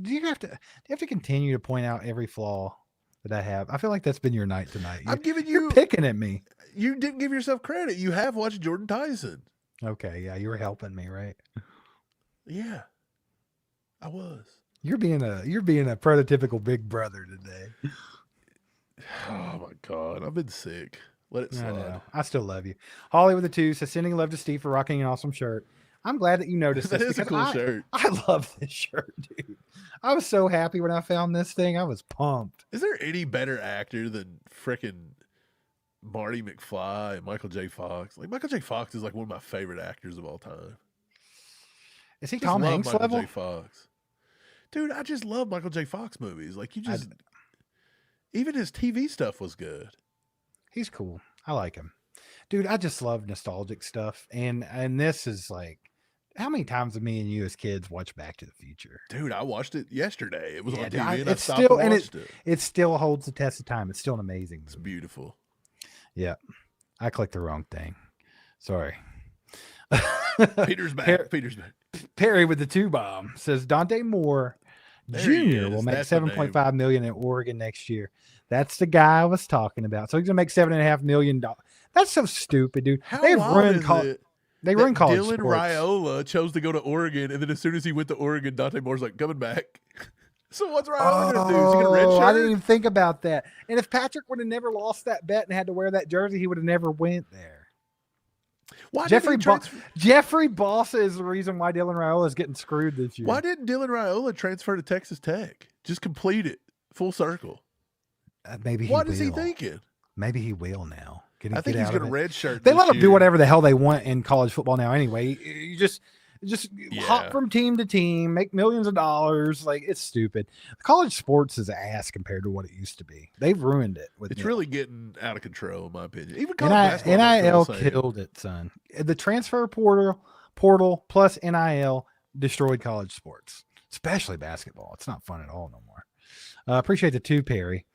Do you have to continue to point out every flaw that I have? I feel like that's been your night tonight. I'm giving You're you picking at me. you didn't give yourself credit. You have watched Jordan Tyson. Okay, yeah, you were helping me, right? Yeah. I was. You're being a prototypical big brother today. Oh my God. I've been sick. Let it I slide. know. I still love you. Holly with the 2 says sending love to Steve for rocking an awesome shirt. I'm glad that you noticed That this is a because cool shirt. I love this shirt, dude. I was so happy when I found this thing. I was pumped. Is there any better actor than frickin' Marty McFly and Michael J. Fox? Like Michael J. Fox is like one of my favorite actors of all time. Is he Just Tom love Hanks Michael level? J. Fox. Dude, I just love Michael J. Fox movies. Like you just even his TV stuff was good. He's cool. I like him. Dude, I just love nostalgic stuff. And this is like, how many times have me and you as kids watched Back to the Future? Dude, I watched it yesterday. It was Yeah, on dude, TV and I it's stopped still- and and watched it. It still holds the test of time. It's still an amazing It's movie. beautiful. Yeah. I clicked the wrong thing. Sorry. Peter's back. Peter's back. Perry with the 2 bomb says Dante Moore There he Jr. is. will make That's the name. $7.5 million in Oregon next year. That's the guy I was talking about. So he's gonna make $7.5 million. That's so stupid, dude. How They've wild ruined is college. it They that ruined college Dylan sports. Raiola chose to go to Oregon, and then as soon as he went to Oregon, Dante Moore's like, coming back. So what's Raiola going to do? Is he going to redshirt? I didn't even think about that. And if Patrick would have never lost that bet and had to wear that jersey, he would have never went there. Why Jeffrey didn't he transfer- Jeffrey Bossa is the reason why Dylan Raiola is getting screwed this year. Why didn't Dylan Raiola transfer to Texas Tech? Just complete it. Full circle. Maybe he What will. is he thinking? Maybe he will now. Can he I think get he's out of going to it? redshirt. They this let them do year. whatever the hell they want in college football now anyway. You just Yeah. hop from team to team, make millions of dollars. Like, it's stupid. College sports is ass compared to what it used to be. They've ruined it. With It's NIL. really getting out of control, in my opinion. Even college basketball. NIL is the killed it, son. The transfer portal plus NIL destroyed college sports, especially basketball. It's not fun at all no more. Appreciate the 2, Perry.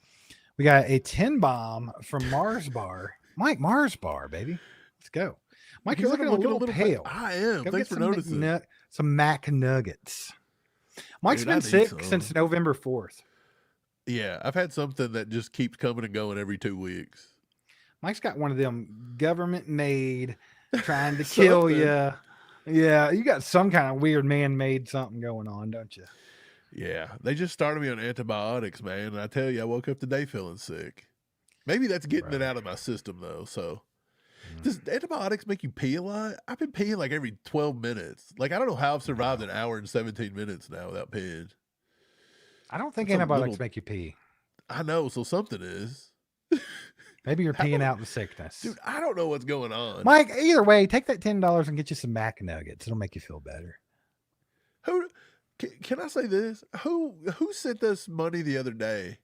We got a 10 bomb from Mars Bar. Mike Mars Bar, baby. Let's go. Mike, you're looking a little pale. I am. Go Thanks get for noticing. some Mac Nuggets. Mike's Dude, I been need sick some. since November 4th. Yeah, I've had something that just keeps coming and going every 2 weeks. Mike's got one of them government made trying to kill you. Yeah, you got some kind of weird man made something going on, don't you? Yeah, they just started me on antibiotics, man. And I tell you, I woke up today feeling sick. Maybe that's getting it out of my system, though. So, does antibiotics make you pee a lot? I've been peeing like every 12 minutes. Like, I don't know how I've survived an hour and 17 minutes now without peeing. I don't think It's a antibiotics little- make you pee. I know, so something is. Maybe you're peeing out the sickness. Dude, I don't know what's going on. Mike, either way, take that $10 and get you some Mac Nuggets. It'll make you feel better. Who can I say this? Who sent us money the other day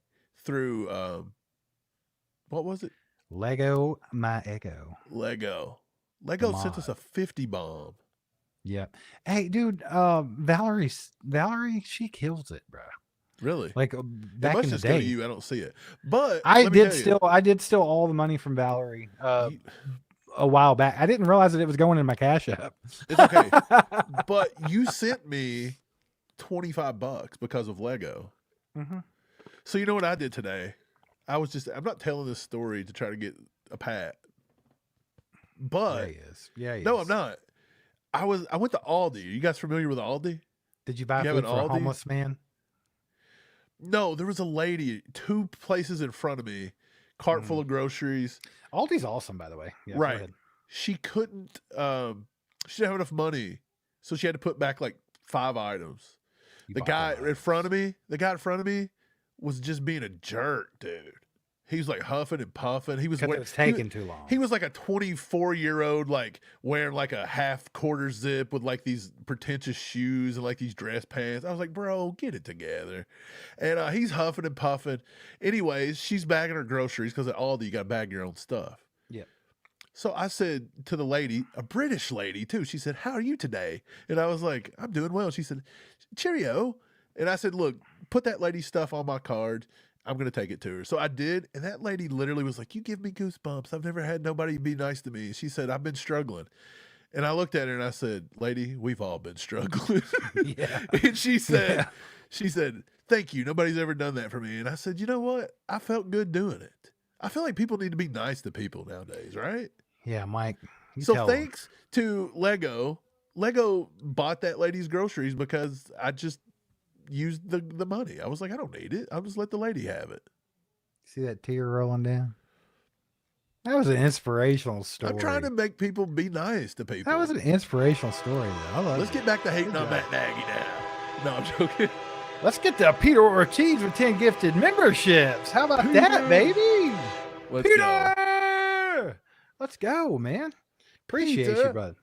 through what was it? Lego My Echo. Lego. Lego sent mod. us a 50 bomb. Yep. Hey, dude, Valerie, she kills it, bro. Really? Like It back must in the just go to day. you. I don't see it. But I let me did tell you, steal all the money from Valerie you- a while back. I didn't realize that it was going in my Cash App. it's okay. But you sent me $25 because of Lego. Mhm. So you know what I did today? I'm not telling this story to try to get a pat. But Yeah, he is. Yeah, he no, is. I'm not. I went to Aldi. Are you guys familiar with Aldi? Did you buy You have food an for a Aldi? homeless man? No, there was a lady 2 places in front of me, cart full of groceries. Aldi's awesome, by the way. Yeah, go Right. ahead. She couldn't she didn't have enough money. So she had to put back like 5 items. You The bought guy them in front of me was just being a jerk, dude. He was like huffing and puffing. He was Because it was taking too long. He was like a 24-year-old, like wearing like a half quarter zip with like these pretentious shoes and like these dress pants. I was like, bro, get it together. And he's huffing and puffing. Anyways, she's bagging her groceries because at Aldi you got to bag your own stuff. Yep. So I said to the lady, a British lady too, she said, how are you today? And I was like, I'm doing well. She said, cheerio. And I said, look, put that lady's stuff on my card. I'm going to take it to her. So I did. And that lady literally was like, you give me goosebumps. I've never had nobody be nice to me. She said, I've been struggling. And I looked at her and I said, lady, we've all been struggling. Yeah. And she said, thank you. Nobody's ever done that for me. And I said, you know what? I felt good doing it. I feel like people need to be nice to people nowadays, right? Yeah, Mike. So thanks to Lego bought that lady's groceries because I just used the money. I was like, I don't need it. I'll just let the lady have it. See that tear rolling down? That was an inspirational story. I'm trying to make people be nice to people. That was an inspirational story, though. Let's get back to hating on Matt Nagy now. No, I'm joking. Let's get to Peter Ortiz with 10 gifted memberships. How about that, baby? Let's Peter! Let's go, man. Appreciate Peter. you, brother.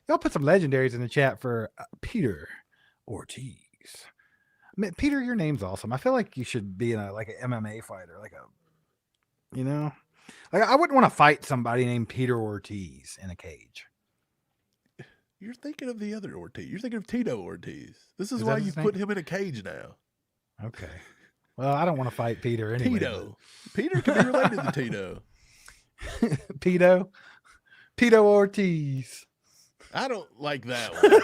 Y'all put some legendaries in the chat for Peter Ortiz. Man, Peter, your name's awesome. I feel like you should be in an MMA fighter, I wouldn't want to fight somebody named Peter Ortiz in a cage. You're thinking of the other Ortiz. You're thinking of Tito Ortiz. This is Is why that you his name? put him in a cage now. Okay. Well, I don't want to fight Peter anyway. Tito. Peter can be related to Tito. Peter Ortiz. I don't like that one.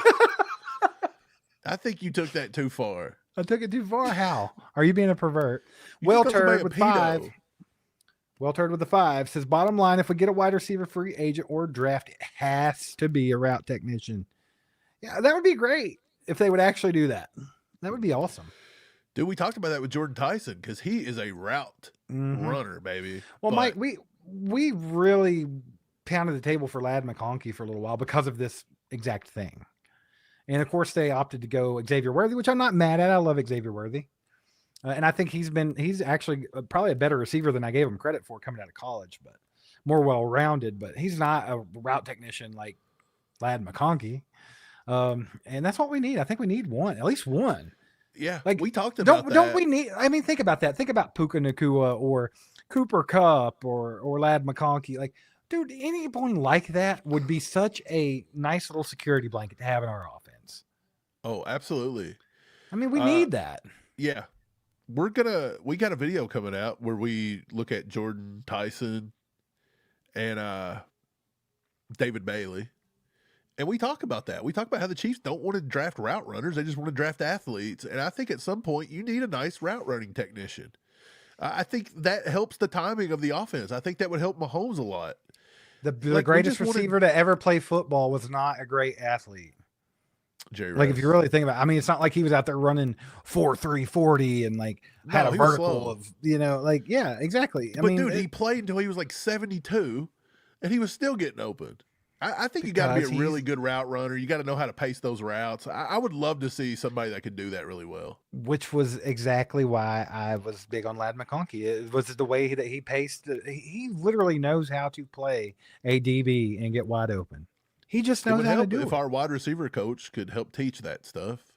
I think you took that too far. I took it too far. How? Are you being a pervert? You just called somebody Well-turd a with pedo. 5. Well-turd with the 5 says, bottom line, if we get a wide receiver free agent or draft, it has to be a route technician. Yeah, that would be great if they would actually do that. That would be awesome. Dude, we talked about that with Jordan Tyson because he is a route runner, baby. Well, But Mike, we really pounded the table for Ladd McConkey for a little while because of this exact thing. And of course, they opted to go Xavier Worthy, which I'm not mad at. I love Xavier Worthy. And I think he's actually probably a better receiver than I gave him credit for coming out of college, but more well-rounded. But he's not a route technician like Ladd McConkey. And that's what we need. I think we need one, at least one. yeah, Like, we talked about that. Don't we need? I mean, think about that. Think about Puka Nacua or Cooper Kupp or Ladd McConkey. Like, dude, anyone like that would be such a nice little security blanket to have in our offense. Oh, absolutely. I mean, we need that. Yeah. We got a video coming out where we look at Jordan Tyson and David Bailey. And we talk about that. We talk about how the Chiefs don't want to draft route runners. They just want to draft athletes. And I think at some point you need a nice route running technician. I think that helps the timing of the offense. I think that would help Mahomes a lot. The Like, we greatest just wanted- receiver to ever play football was not a great athlete. Jerry Like, Rice. if you really think about it, I mean, it's not like he was out there running 4.340 and had No, a he was vertical slow. of, yeah, exactly. But dude, he played until he was like 72 and he was still getting open. I think you got to be a Because really good route runner. You got to know how to pace those routes. I would love to see somebody that could do that really well. which was exactly why I was big on Ladd McConkey. It was the way that he paced. He literally knows how to play a DB and get wide open. He just It knows would how to help do if it. our wide receiver coach could help teach that stuff.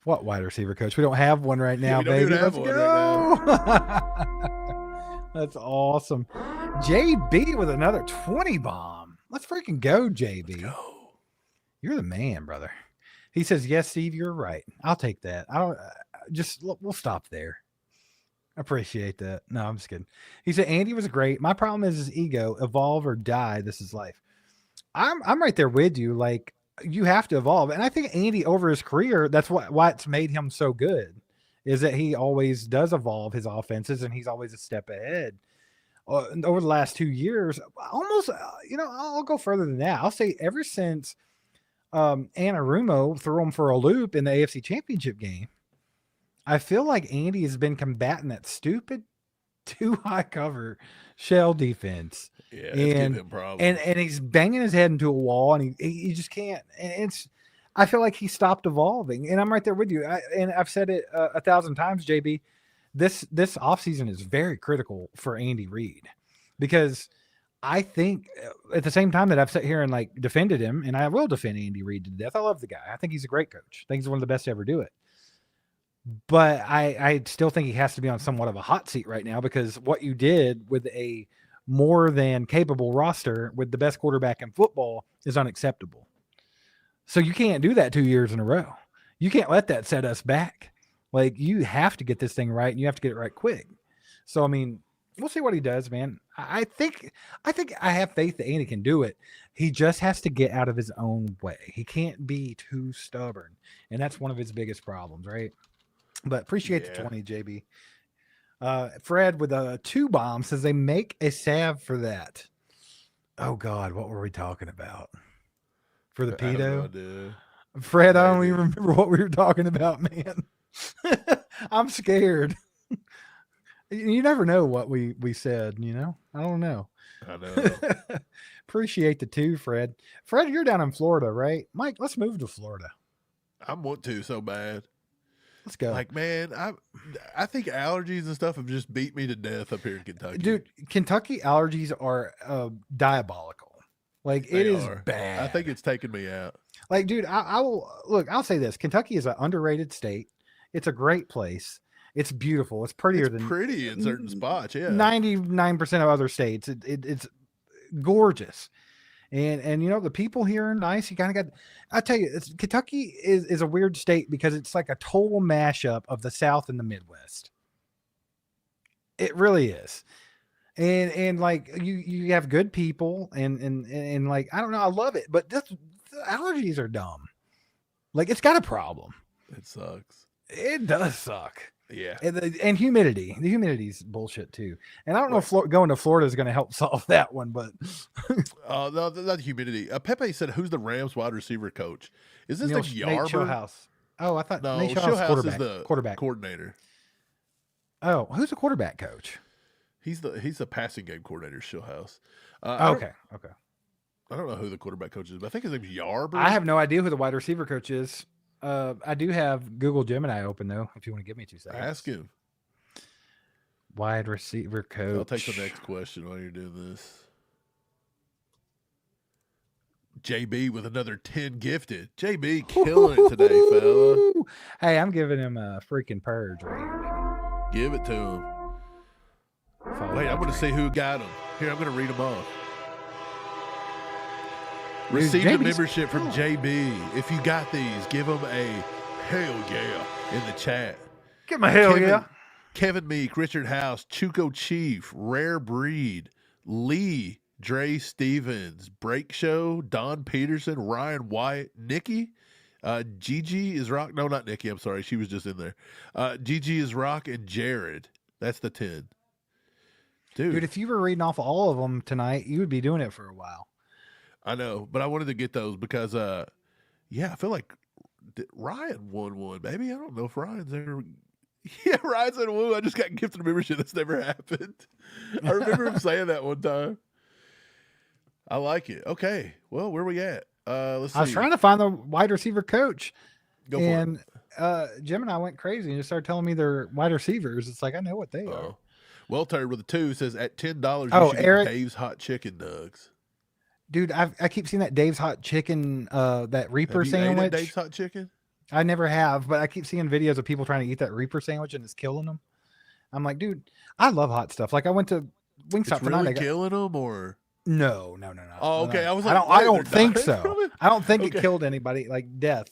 What wide receiver coach? We don't have one right now, we don't baby. even have Let's one go. That's awesome. JB with another 20 bomb. Let's freaking go, JB. Go. You're the man, brother. He says, yes, Steve, you're right. I'll take that. I don't we'll stop there. Appreciate that. No, I'm just kidding. He said, Andy was great. My problem is his ego. Evolve or die. This is life. I'm right there with you. Like, you have to evolve. And I think Andy over his career, that's why it's made him so good, is that he always does evolve his offenses and he's always a step ahead. Over the last 2 years, almost, I'll go further than that. I'll say ever since Anarumo threw him for a loop in the AFC Championship game, I feel like Andy has been combating that stupid too high cover shell defense. Yeah, it's giving him problems. And he's banging his head into a wall, and he just can't. And I feel like he stopped evolving. And I'm right there with you. And I've said it 1,000 times, JB. this offseason is very critical for Andy Reid, because I think at the same time that I've sat here and like defended him, and I will defend Andy Reid to death. I love the guy. I think he's a great coach. I think he's one of the best to ever do it. But I still think he has to be on somewhat of a hot seat right now, because what you did with a more than capable roster with the best quarterback in football is unacceptable. So you can't do that 2 years in a row. You can't let that set us back. Like, you have to get this thing right, and you have to get it right quick. So, I mean, we'll see what he does, man. I think I have faith that Andy can do it. He just has to get out of his own way. He can't be too stubborn, and that's one of his biggest problems, right? But appreciate the 20, JB. Fred with a 2 bomb says they make a salve for that. Oh God, what were we talking about? For the pedo? Fred, I don't even remember what we were talking about, man. I'm scared. You never know what we said, you know? I don't know. I know. Appreciate the 2, Fred. Fred, you're down in Florida, right? Mike, let's move to Florida. I want to so bad. Let's go. Like, man, I think allergies and stuff have just beat me to death up here in Kentucky. Dude, Kentucky allergies are diabolical. Like, it is bad. I think it's taking me out. Like, dude, I will look. I'll say this: Kentucky is an underrated state. It's a great place. It's beautiful. It's prettier than pretty in certain spots. Yeah, 99% of other states. It's gorgeous. And you know, the people here are nice. You kind of got, I tell you, Kentucky is a weird state because it's like a total mashup of the South and the Midwest. It really is. And like you have good people and like, I don't know, I love it, but the allergies are dumb. Like, it's got a problem. It sucks. It does suck. Yeah. And humidity. The humidity's bullshit too. And I don't know if going to Florida is going to help solve that one, but no, not the humidity. Pepe said, "Who's the Rams wide receiver coach? Is this like Nate Yarber?" House. Oh, I thought no. Nate House is the quarterback coordinator. Oh, who's the quarterback coach? He's the passing game coordinator. House. Okay. I don't know who the quarterback coach is, but I think his name's Yarber. I have no idea who the wide receiver coach is. I do have Google Gemini open though, if you want to give me 2 seconds. Ask him. Wide receiver coach. I'll take the next question while you're doing this. JB with another 10 gifted. JB killing it today, fella. Hey, I'm giving him a freaking purge right here, baby. Give it to him. Wait, I'm going to see who got him. Here, I'm going to read them off. Received a membership from JB. If you got these, give them a hell yeah in the chat. Give him a hell yeah. Kevin Meek, Richard House, Chuco Chief, Rare Breed, Lee, Dre Stevens, Break Show, Don Peterson, Ryan White, Nikki, Gigi is Rock. No, not Nikki. I'm sorry. She was just in there. Gigi is Rock and Jared. That's the 10. Dude, if you were reading off all of them tonight, you would be doing it for a while. I know, but I wanted to get those because, I feel like Ryan won one, baby. I don't know if Ryan's ever. Yeah, Ryan said, "Woo, I just got gifted a membership." That's never happened. I remember him saying that one time. I like it. Okay, well, where we at? Let's see. I was trying to find the wide receiver coach. Go for it. Jim and I went crazy and just started telling me they're wide receivers. It's like, I know what they are. Well, Terry with a 2 says at $10, you should Eric, get Dave's hot chicken nugs. Dude, I keep seeing that Dave's hot chicken, that Reaper sandwich. Ate Dave's hot chicken? I never have, but I keep seeing videos of people trying to eat that Reaper sandwich and it's killing them. I'm like, dude, I love hot stuff. Like, I went to Wingstop tonight. Really killing them, or no. Oh, okay. No. I was like, I don't think so. I don't think it killed anybody, like death.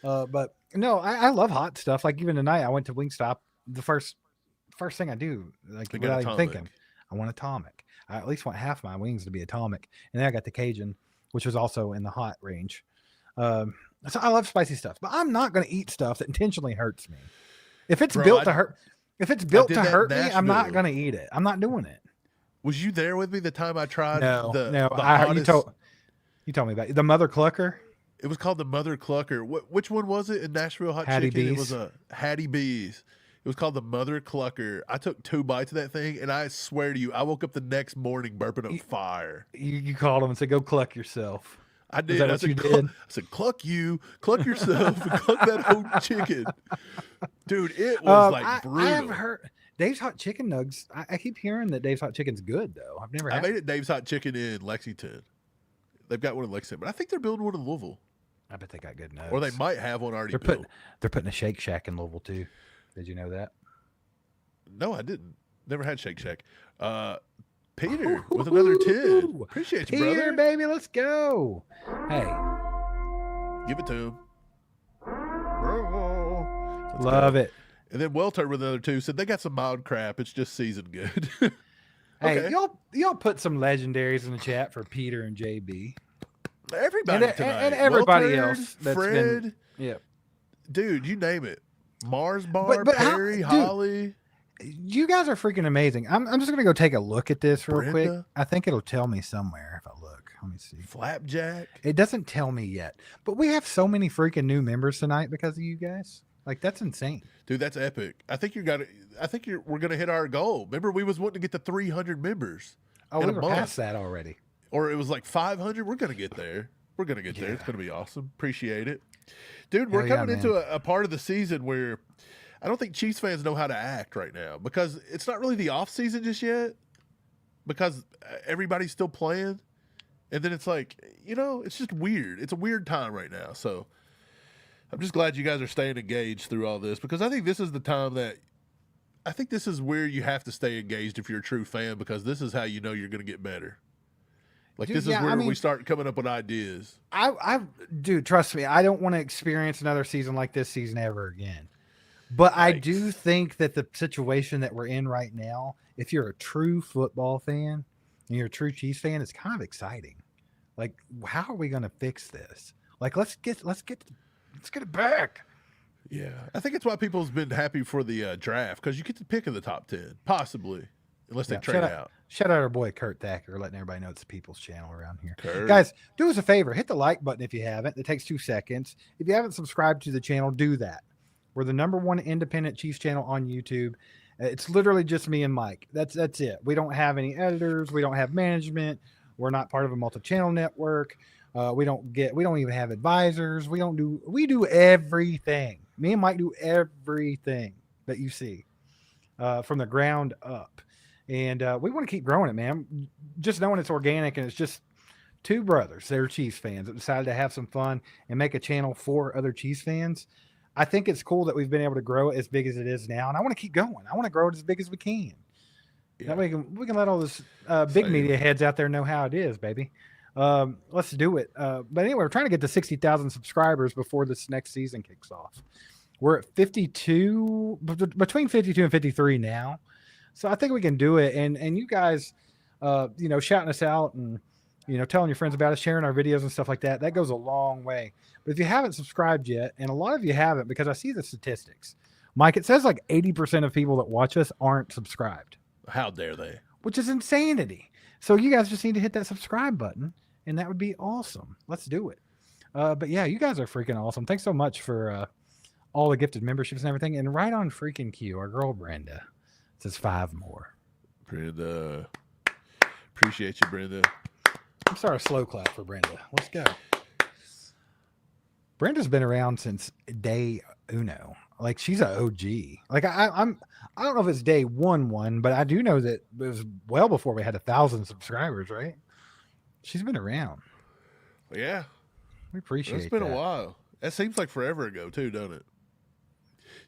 But no, I love hot stuff. Like, even tonight, I went to Wingstop. The first thing I do, like, without even thinking, I want atomic. I at least want half my wings to be atomic. And then I got the Cajun, which was also in the hot range. So I love spicy stuff, but I'm not going to eat stuff that intentionally hurts me. If it's built to hurt me, I'm not going to eat it. I'm not doing it. Was you there with me the time I tried? You told me about it. The Mother Clucker. It was called the Mother Clucker. Which one was it in Nashville Hot Hattie Chicken? B's. It was a Hattie B's. It was called the Mother Clucker. I took 2 bites of that thing, and I swear to you, I woke up the next morning burping up fire. You called him and said, "Go cluck yourself." I did. I said, "Cluck you, cluck yourself, and cluck that whole chicken." Dude, it was like brutal. Dave's Hot Chicken Nugs. I keep hearing that Dave's Hot Chicken's good though. I've never I had made it Dave's Hot Chicken in Lexington. They've got one in Lexington, but I think they're building one in Louisville. I bet they got good nugs. Or they might have one already They're built. putting a Shake Shack in Louisville too. Did you know that? No, I didn't. Never had Shake Shack. Peter with another 10. Appreciate you, Peter, brother. baby, let's go. Hey, Give it to him. Let's love go. it. And then Welter with another 2 said they got some mild crap. It's just seasoned good. Hey, Okay. y'all put some legendaries in the chat for Peter and JB. Everybody And- tonight. and everybody Welter, else that's Fred, been- Yeah. dude, you name it. Mars Bar, But how- Perry, dude, Holly. You guys are freaking amazing. I'm just gonna go take a look at this real quick. Brenda. I think it'll tell me somewhere if I look. Let me see. Flapjack. It doesn't tell me yet, but we have so many freaking new members tonight because of you guys. Like that's insane. Dude, that's epic. I think we're gonna hit our goal. Remember, we was wanting to get to 300 members. Oh, in we a were month. past that already. Or it was like 500. We're gonna get there. We're gonna get there. It's gonna be awesome. Appreciate it, dude. We're Hell yeah, coming into man. a part of the season where I don't think Chiefs fans know how to act right now because it's not really the off season just yet because everybody's still playing, and then it's like it's just weird. It's a weird time right now. So I'm just glad you guys are staying engaged through all this because I think this is the time that. I think this is where you have to stay engaged if you're a true fan because this is how you know you're going to get better. Like Dude, this is yeah, where I mean- we start coming up with ideas. Dude, trust me, I don't want to experience another season like this season ever again. But I Yikes. do think that the situation that we're in right now, if you're a true football fan and you're a true Chiefs fan, it's kind of exciting. Like, how are we going to fix this? Like, let's get it back. Yeah, I think it's why people's been happy for the draft because you get to pick in the top 10, possibly, unless they Yeah, trade shout out. Shout out our boy Kurt Thacker, letting everybody know it's the People's Channel around here. Kurt. Guys, do us a favor, hit the like button if you haven't. It takes 2 seconds. If you haven't subscribed to the channel, do that. We're the #1 independent Chiefs channel on YouTube. It's literally just me and Mike. That's it. We don't have any editors. We don't have management. We're not part of a multi-channel network. We don't even have advisors. We do everything. Me and Mike do everything that you see from the ground up. And we want to keep growing it, man. Just knowing it's organic and it's just 2 brothers. They're Chiefs fans that decided to have some fun and make a channel for other Chiefs fans. I think it's cool that we've been able to grow it as big as it is now. And I want to keep going. I want to grow it as big as we can. Yeah. That way we can let all this big Same. media heads out there know how it is, baby. Let's do it. But anyway, we're trying to get to 60,000 subscribers before this next season kicks off. We're at 52, between 52 and 53 now. So I think we can do it. And you guys, shouting us out and, telling your friends about us, sharing our videos and stuff like that, that goes a long way. But if you haven't subscribed yet, and a lot of you haven't because I see the statistics, Mike, it says like 80% of people that watch us aren't subscribed, How dare they? which is insanity. So you guys just need to hit that subscribe button, and that would be awesome. Let's do it. But yeah, you guys are freaking awesome. Thanks so much for all the gifted memberships and everything. And right on freaking cue, our girl Brenda says 5 more. Brenda. Appreciate you, Brenda. I'm sorry, a slow clap for Brenda. Let's go. Brenda's been around since day uno. Like she's an OG. Like I don't know if it's day one, but I do know that it was well before we had 1,000 subscribers, right? She's been around. Yeah, We appreciate it's been that. a while. That seems like forever ago, too, doesn't it?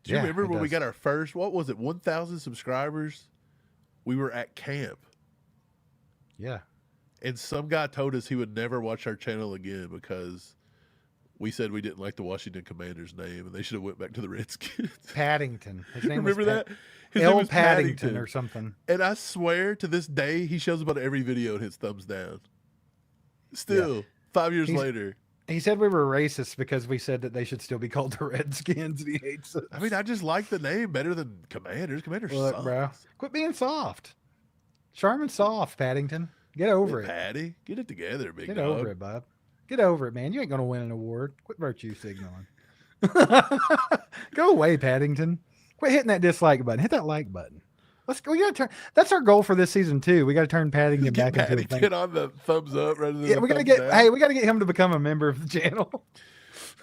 Do you Yeah, remember it when we does. got our first, 1,000 subscribers? We were at camp, Yeah. and some guy told us he would never watch our channel again because we said we didn't like the Washington Commanders name, and they should have went back to the Redskins. Paddington. His name was Remember that? His name L. was Paddington or something. And I swear to this day, he shows up on every video and hits thumbs down. Still, 5 years He's- later. He said we were racist because we said that they should still be called the Redskins, and he hates us. I mean, I just like the name better than Commanders. Commanders Look, sucks. bro, quit being soft. Charmin soft, Paddington. Get over it. Patty, get it together, big Get dog. over it, bub. Get over it, man. You ain't gonna win an award. Quit virtue signaling. Go away, Paddington. Quit hitting that dislike button. Hit that like button. Let's go. We gotta turn. That's our goal for this season too. We gotta turn Paddington Get back into a Paddington thing. on the thumbs up rather than Yeah, the we gotta thumbs get. down. Hey, we gotta get him to become a member of the channel.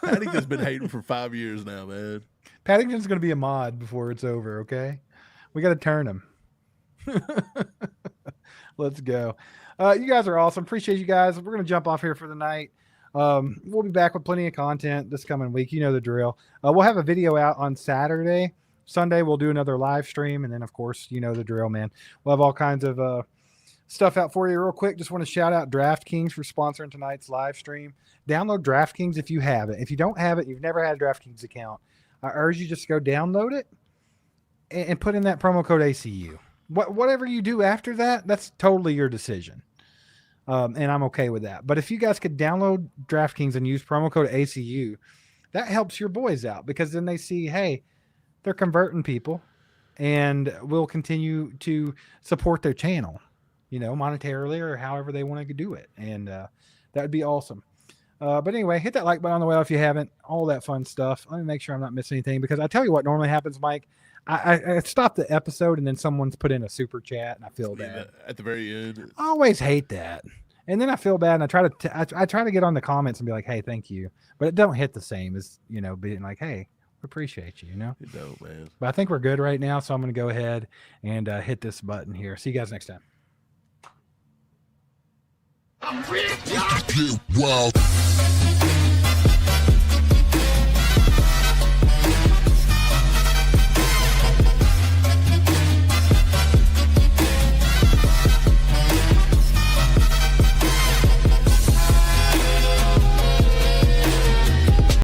Paddington's been hating for 5 years now, man. Paddington's gonna be a mod before it's over. Okay. We got to turn them. Let's go. You guys are awesome. Appreciate you guys. We're going to jump off here for the night. We'll be back with plenty of content this coming week. You know the drill. We'll have a video out on Saturday. Sunday, we'll do another live stream. And then, of course, you know the drill, man. We'll have all kinds of stuff out for you real quick. Just want to shout out DraftKings for sponsoring tonight's live stream. Download DraftKings if you have it. If you don't have it, you've never had a DraftKings account, I urge you just go download it and put in that promo code ACU. Whatever you do after that, that's totally your decision. And I'm okay with that. But if you guys could download DraftKings and use promo code ACU, that helps your boys out because then they see, hey, they're converting people and we'll continue to support their channel, you know, monetarily or however they want to do it. And that would be awesome. But anyway, hit that like button on the way if you haven't, all that fun stuff. Let me make sure I'm not missing anything because I tell you what normally happens, Mike. I stop the episode and then someone's put in a super chat and I feel bad. At the very end. I always hate that. And then I feel bad and I try to get on the comments and be like, hey, thank you. But it don't hit the same as, you know, being like, hey, we appreciate you, you know? You don't, man. But I think we're good right now. So I'm going to go ahead and hit this button here. See you guys next time. Wow.